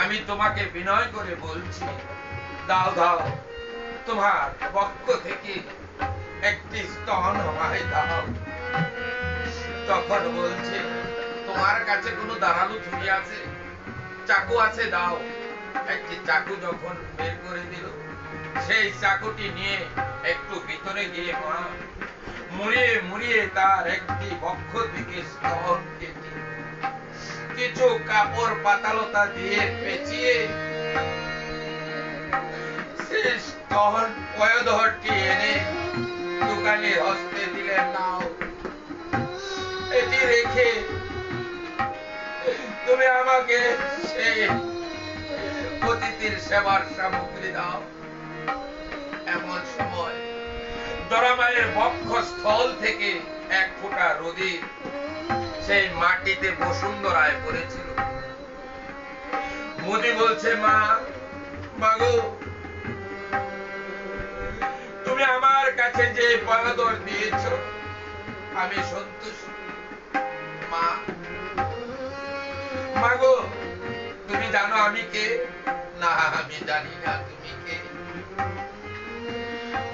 আমি তোমাকে বিনয় করে বলছি, দাও দাও, তোমার পক্ষ থেকে একটি স্তন আমায় দাও। তখন বলছে, তোমার কাছে কোনো দাঁড়ালো ছুরি আছে, চাকু আছে, দাও। একটি চাকু যখন বের করে দিল, সেই চাকুটি নিয়ে একটু ভিতরে গিয়ে মা মুড়িয়ে মুড়িয়ে তার একটি বক্ষ থেকে স্তন কেটে কিছু কাপড় পাতালতা দিয়ে পেঁচিয়ে সেই স্তন পয়ধরটি এনে দোকানের হস্তে দিলেন, নাও, এটি রেখে তুমি আমাকে সেই অতিথির সেবার সামগ্রী দাও। এমন সময় দরামায়ের বক্ষস্থল থেকে এক ফোঁটা রোদী সেই মাটিতে বসুন্ধরায় পড়েছিল। মোদি বলছে, মা গো, তুমি আমার কাছে যে পয়দর দিয়েছ আমি সন্তুষ্ট। মা গো, তুমি জানো আমি কে? না, আমি জানি না তুমি কে।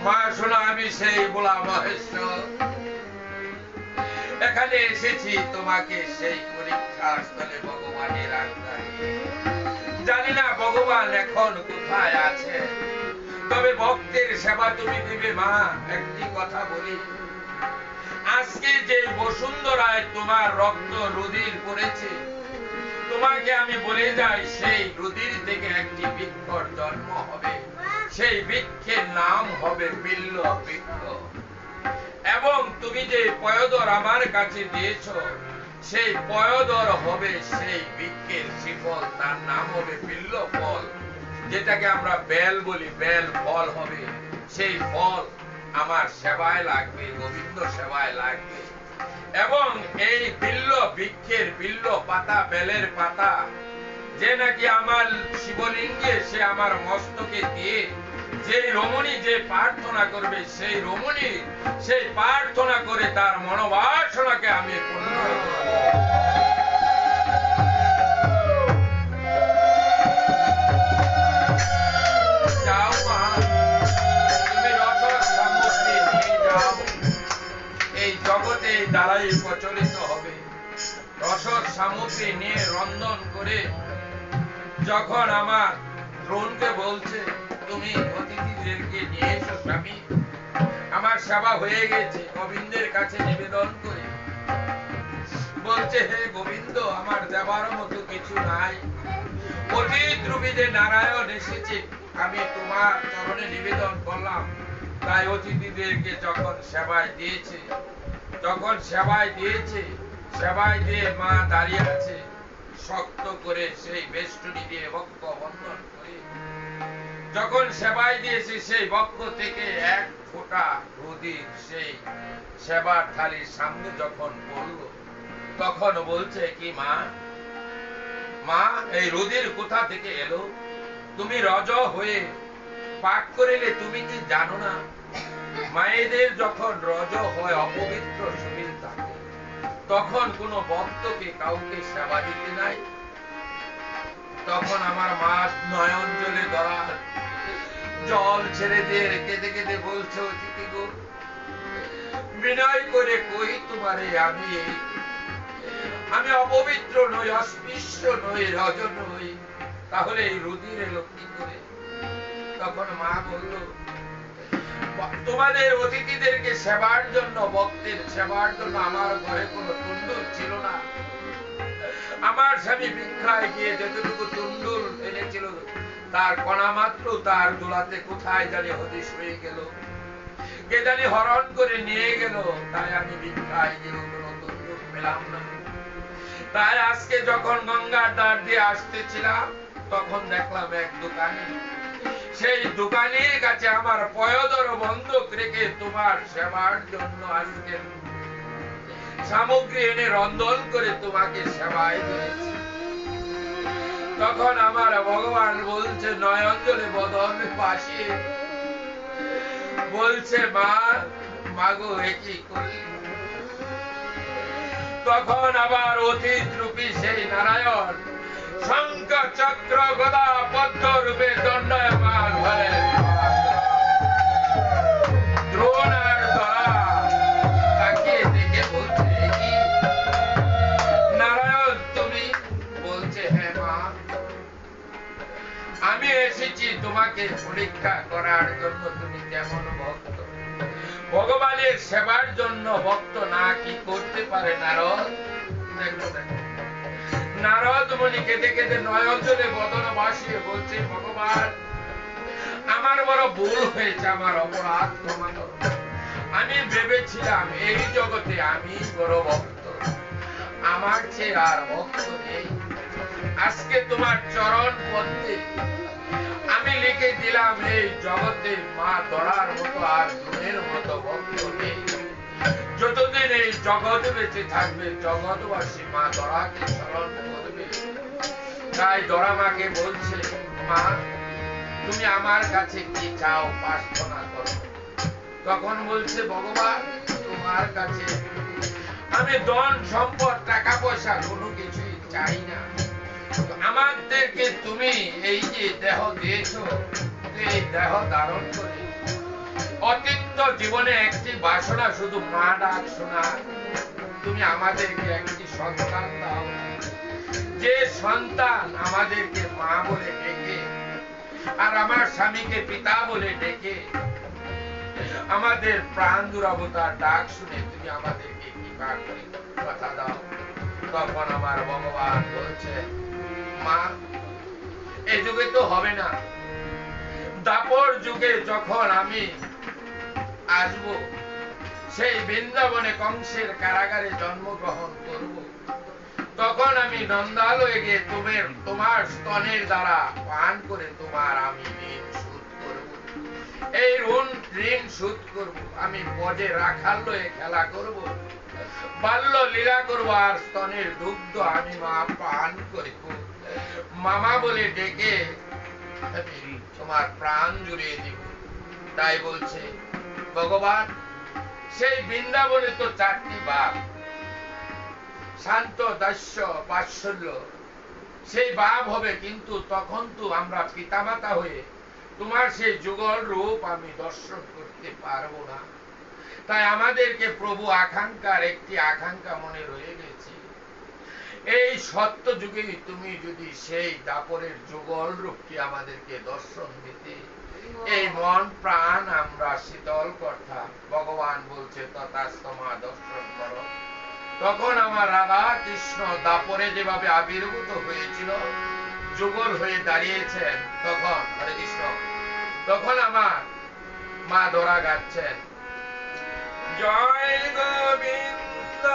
মা শোনো, আমি সেই ভোলা মহেশ্বর, এখানে এসেছি তোমাকে সেই পরীক্ষার স্থলে ভগবানের আজ্ঞায়। জানি না ভগবান এখন কোথায় আছে, তবে ভক্তের সেবা তুমি দিবে। মা, একটি কথা বলি, আজকে যে বসুন্ধরায় তোমার রক্ত রুধির পড়েছে, তোমাকে আমি বলে যাই, সেই রুধির থেকে একটি বৃক্ষর জন্ম হবে। সেই বৃক্ষের নাম হবে বিল্ল বৃক্ষ। এবং তুমি যে পয়দর আমার কাছে দিয়েছ, সেই পয়দর হবে সেই বৃক্ষের শিফল, তার নাম হবে বিল্ল ফল, যেটাকে আমরা বেল বলি। বেল ফল হবে, সেই ফল আমার সেবায় লাগবে, গোবিন্দ সেবায় লাগবে। এবং এই বিল্ল বৃক্ষের বিল্ল পাতা, বেলের পাতা, যে নাকি আমার শিবলিঙ্গে সে আমার মস্তকে দিয়ে যে রমণী যে প্রার্থনা করবে, সেই রমণী সেই প্রার্থনা করে তার মনোবাসনাকে আমি পূর্ণ করব। যাও মা, তুমি রসদ সামগ্রী নিয়ে যাও, এই জগতে দ্বারাই প্রচলিত হবে। রসদ সামগ্রী নিয়ে রন্ধন করে যখন আমার দ্রোণকে বলছে, তুমি অতিথিদেরকে নিয়ে এসো স্বামী, আমার সেবা হয়ে গেছে, গোবিন্দের কাছে নিবেদন করে বলছে, হে গোবিন্দ, আমার দেবার মতো কিছু নাই, অতীত রূপী যে নারায়ণ এসেছে, আমি তোমার চরণে নিবেদন করলাম। তাই অতিথিদেরকে যখন সেবায় দিয়েছে, সেবায় দিয়ে মা দাঁড়িয়ে আছে, শক্ত করে সেই বেষ্টনী দিয়ে বক্ষ বন্ধন করে যখন সেবায় দিয়েছে, সেই বক্ষ থেকে এক ফোঁটা রুধির সেই সেবার থালির সামনে যখন পড়ল, তখন বলছে কি, মা এই রুধির কোথা থেকে এলো? তুমি রজ হয়ে পাক করিলে, তুমি কি জানো না মায়েদের যখন রজ হয়, অপবিত্র শরীর থাকে, তখন কোন ভক্তকে কাউকে সেবা দিতে নাই। তখন আমার মা নয়ন জলে ধরা জল ছেড়ে দিয়ে কেঁদে কেঁদে বলছে, অতিথি গো, বিনয় করে কই তোমারে, আমি অপবিত্র নই, অস্পৃশ্য নই, রজ নই, তাহলে এই রুধির এলো কি করে? তখন মা বলল, তোমাদের অতিথিদেরকে সেবার জন্য, ভক্তের সেবার জন্য আমার ঘরে কোনো তুণ্ডুল ছিল না। আমার স্বামী ভিক্ষায় গিয়ে যতটুকু তুণ্ডুল এনেছিল, তার কণা মাত্র তার দোলাতে কোথায় জানি হদিশ হয়ে গেল, কে জানি হরণ করে নিয়ে গেল। তাই আমি ভিক্ষায় গিয়ে কোনো তুণ্ডুল পেলাম না। তাই আজকে যখন গঙ্গার ধার দিয়ে আসতেছিলাম, তখন দেখলাম এক দোকানে, সেই দোকানের কাছে আমার পয়দর বন্ধক রেখে তোমার সেবার জন্য আজকে সামগ্রী এনে রন্ধন করে তোমাকে সেবায় দিয়েছি। তখন আমার ভগবান বলছে নয়ন জলে বদন পাশে, বলছে মা, মাগো একই করলি। তখন আবার অতীত রূপী সেই নারায়ণ শঙ্খ চক্র গদা পদ্ম রূপে দণ্ডায়মান হলেন। দ্রোণ আর দরা তাকে দেখে বলছে কি নারায়ণ তুমি? বলছে হ্যাঁ মা, আমি এসেছি তোমাকে পরীক্ষা করার জন্য তুমি কেমন ভক্ত। ভগবানের সেবার জন্য ভক্ত না কি করতে পারে নারদ? নারদ মুনি কেঁদে কেঁদে নয়ন জলে বদন ভাসিয়ে বলছে ভগবান আমার বড় ভুল হয়েছে, আমার অপরাধ ক্ষমা করো। আমি ভেবেছিলাম এই জগতে আমি বড় ভক্ত, আমার চেয়ে আর ভক্ত নেই। আজকে তোমার চরণ পদ্মে আমি লিখে দিলাম এই জগতে মা দরার মতো আর দ্রোণের মতো ভক্ত নেই। যতদিন এই জগৎ বেঁচে থাকবে জগৎবাসী মা দরাকে স্মরণ করবে। তাই দরা মাকে বলছে মা তুমি আমার কাছে কি চাও প্রার্থনা করো। তখন বলছে ভগবান তোমার কাছে আমি ধন সম্পদ টাকা পয়সা কোনো কিছুই চাই না। আমাদেরকে তুমি এই যে দেহ দিয়েছো, এই দেহ ধারণ করে অতীত জীবনে একটি বাসনা শুধু মা ডাক শোনা। তুমি আমাদেরকে একটি সন্তান দাও, যে সন্তান আমাদেরকে মা বলে ডেকে আর আমার স্বামীকে পিতা বলে ডেকে আমাদের প্রাণ দুরাবতার ডাক শুনে তুমি আমাদেরকে কৃপা করে কথা দাও। তখন আমার ভগবান বলছে মা এই যুগে তো হবে না, দাপর যুগে যখন আমি আসব সেই বৃন্দাবনে কংসের কারাগারে জন্মগ্রহণ করব, তখন আমি নন্দালয়ে গিয়ে তোমার স্তনের দ্বারা পান করে তোমার আমি ঋণ শোধ করব। এই ঋণ শোধ করব। আমি বজে রাখাল লয়ে খেলা করব, বাল্য লীলা করব আর স্তনের দুগ্ধ আমি মা পান করব। মামা বলে ডেকে তোমার প্রাণ জুড়িয়ে দিব। তাই বলছে ভগবান সেই বৃন্দাবনে তো চারটি বাপ, শান্ত দাস্য বাৎসল্য, সেই বাপ হবে, কিন্তু তখন তো আমরা পিতামাতা হয়ে তোমার সেই যুগল রূপ আমি দর্শন করতে পারবো না। তাই আমাদেরকে প্রভু আকাঙ্ক্ষার একটি আকাঙ্ক্ষা মনে রয়ে গেছে, এই সত্য যুগে তুমি যদি সেই দাপরের যুগল রূপটি আমাদেরকে দর্শন দিতে, এই মন প্রাণ আমরা শীতল কথা। ভগবান বলছে তথাস্তমা দর্শন করো। তখন আমার রাধা কৃষ্ণ দাপরে যেভাবে আবির্ভূত হয়েছিল, যুগল হয়ে দাঁড়িয়েছেন, তখন হরে কৃষ্ণ, তখন আমার মা দরা গাচ্ছেন জয় গোবিন্দ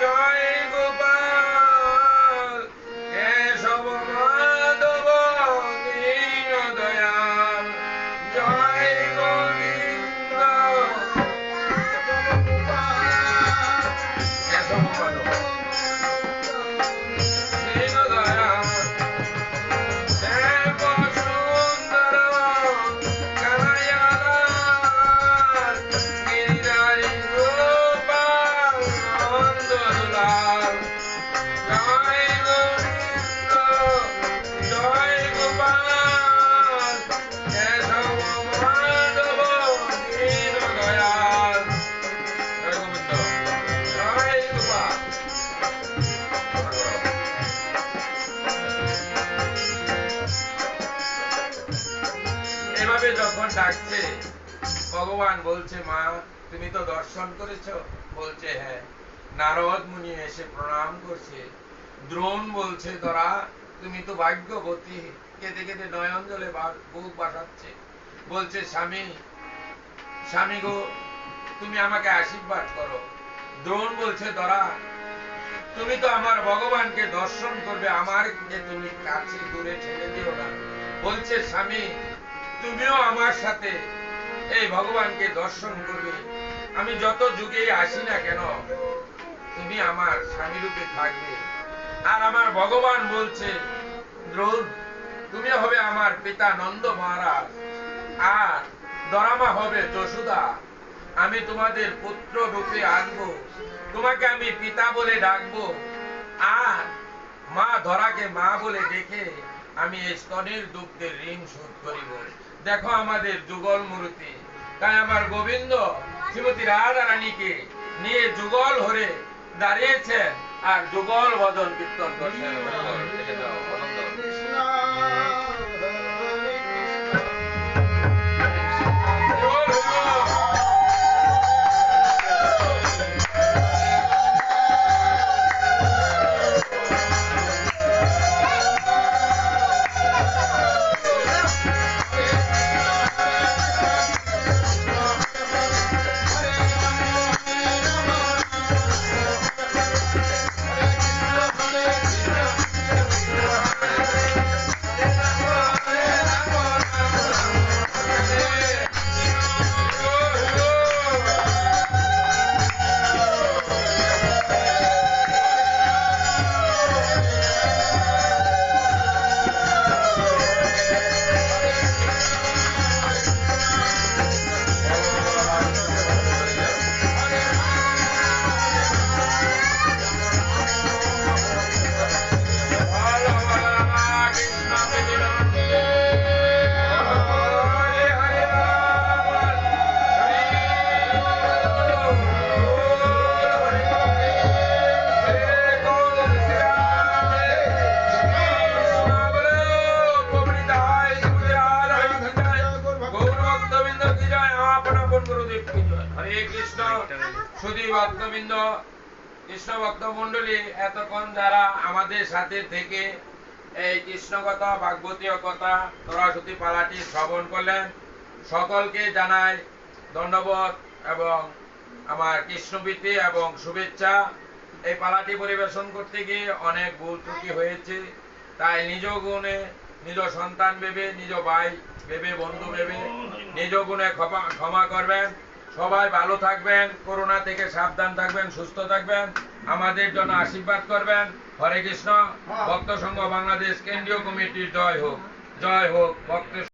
জয় গোপাল কেশব মাধব দীন দয়াল। জয় গোবিন্দ কেশব মাধব দীন দয়াল। শ্যাম সুন্দর কানাইয়ালাল গিরিধারী গোপাল নন্দ দুলাল। জয় গোবিন্দ জয় গোপাল কেশব মাধব দীন দয়াল। জয় গোবিন্দ জয় গোপাল। এভাবে যখন ডাকছে ভগবান বলছে মা তুমি তো দর্শন করেছো? বলছে হ্যাঁ। নারদ মুনি এসে প্রণাম করছে। দ্রোণ বলছে ধরা তুমি তো ভাগ্যবতী। কেঁদে কেঁদে নয়ন জলে বুক বাসাচ্ছে। বলছে স্বামী স্বামী গো তুমি আমাকে আশীর্বাদ করো। দ্রোণ বলছে ধরা তুমি তো আমার ভগবানকে দর্শন করবে, আমারকে তুমি কাছে দূরে ঠেলে দিও না। বলছে স্বামী তুমিও আমার সাথে এই ভগবানকে দর্শন করবে। আমি যত যুগেই আসি না কেন তুমি আমার স্বামী রূপে থাকবে। আর আমার ভগবান বলছে দ্রোণ, তুমি হবে আমার পিতা নন্দ মহারাজ, আর দরামা হবে যশোদা। আমি তোমাদের পুত্র রূপে আনবো, তোমাকে আমি পিতা বলে ডাকবো, আর মা ধরাকে মা বলে ডেকে আমি এই স্তনের দুগ্ধের ঋণ শোধ করিব। দেখো আমাদের যুগল মূর্তি। তাই আমার গোবিন্দ শ্রীমতী রাধা রানীকে নিয়ে যুগল হরে দাঁড়িয়েছেন আর যুগল ভজন কীর্তন করছেন। হরে কৃষ্ণ। শুধু ভক্তবৃন্দ, কৃষ্ণ ভক্ত মন্ডলী, এতক্ষণ যারা আমাদের সাথে থেকে এই কৃষ্ণ কথা, ভাগবতীয় কথা, সরস্বতী পালাটি শ্রবণ করলেন, সকলকে জানাই ধন্যবাদ এবং আমার কৃষ্ণপ্রীতি এবং শুভেচ্ছা। এই পালাটি পরিবেশন করতে গিয়ে অনেক ভুল ত্রুটি হয়েছে, তাই নিজ গুণে, নিজ সন্তান ভেবে, নিজ ভাই ভেবে, বন্ধু ভেবে নিজ গুণে ক্ষমা করবেন। সবাই ভালো থাকবেন, করোনা থেকে সাবধান থাকবেন, সুস্থ থাকবেন, আমাদের জন্য আশীর্বাদ করবেন। হরে কৃষ্ণ। ভক্ত সংঘ বাংলাদেশ কেন্দ্রীয় কমিটির জয় হোক, জয় হোক। ভক্ত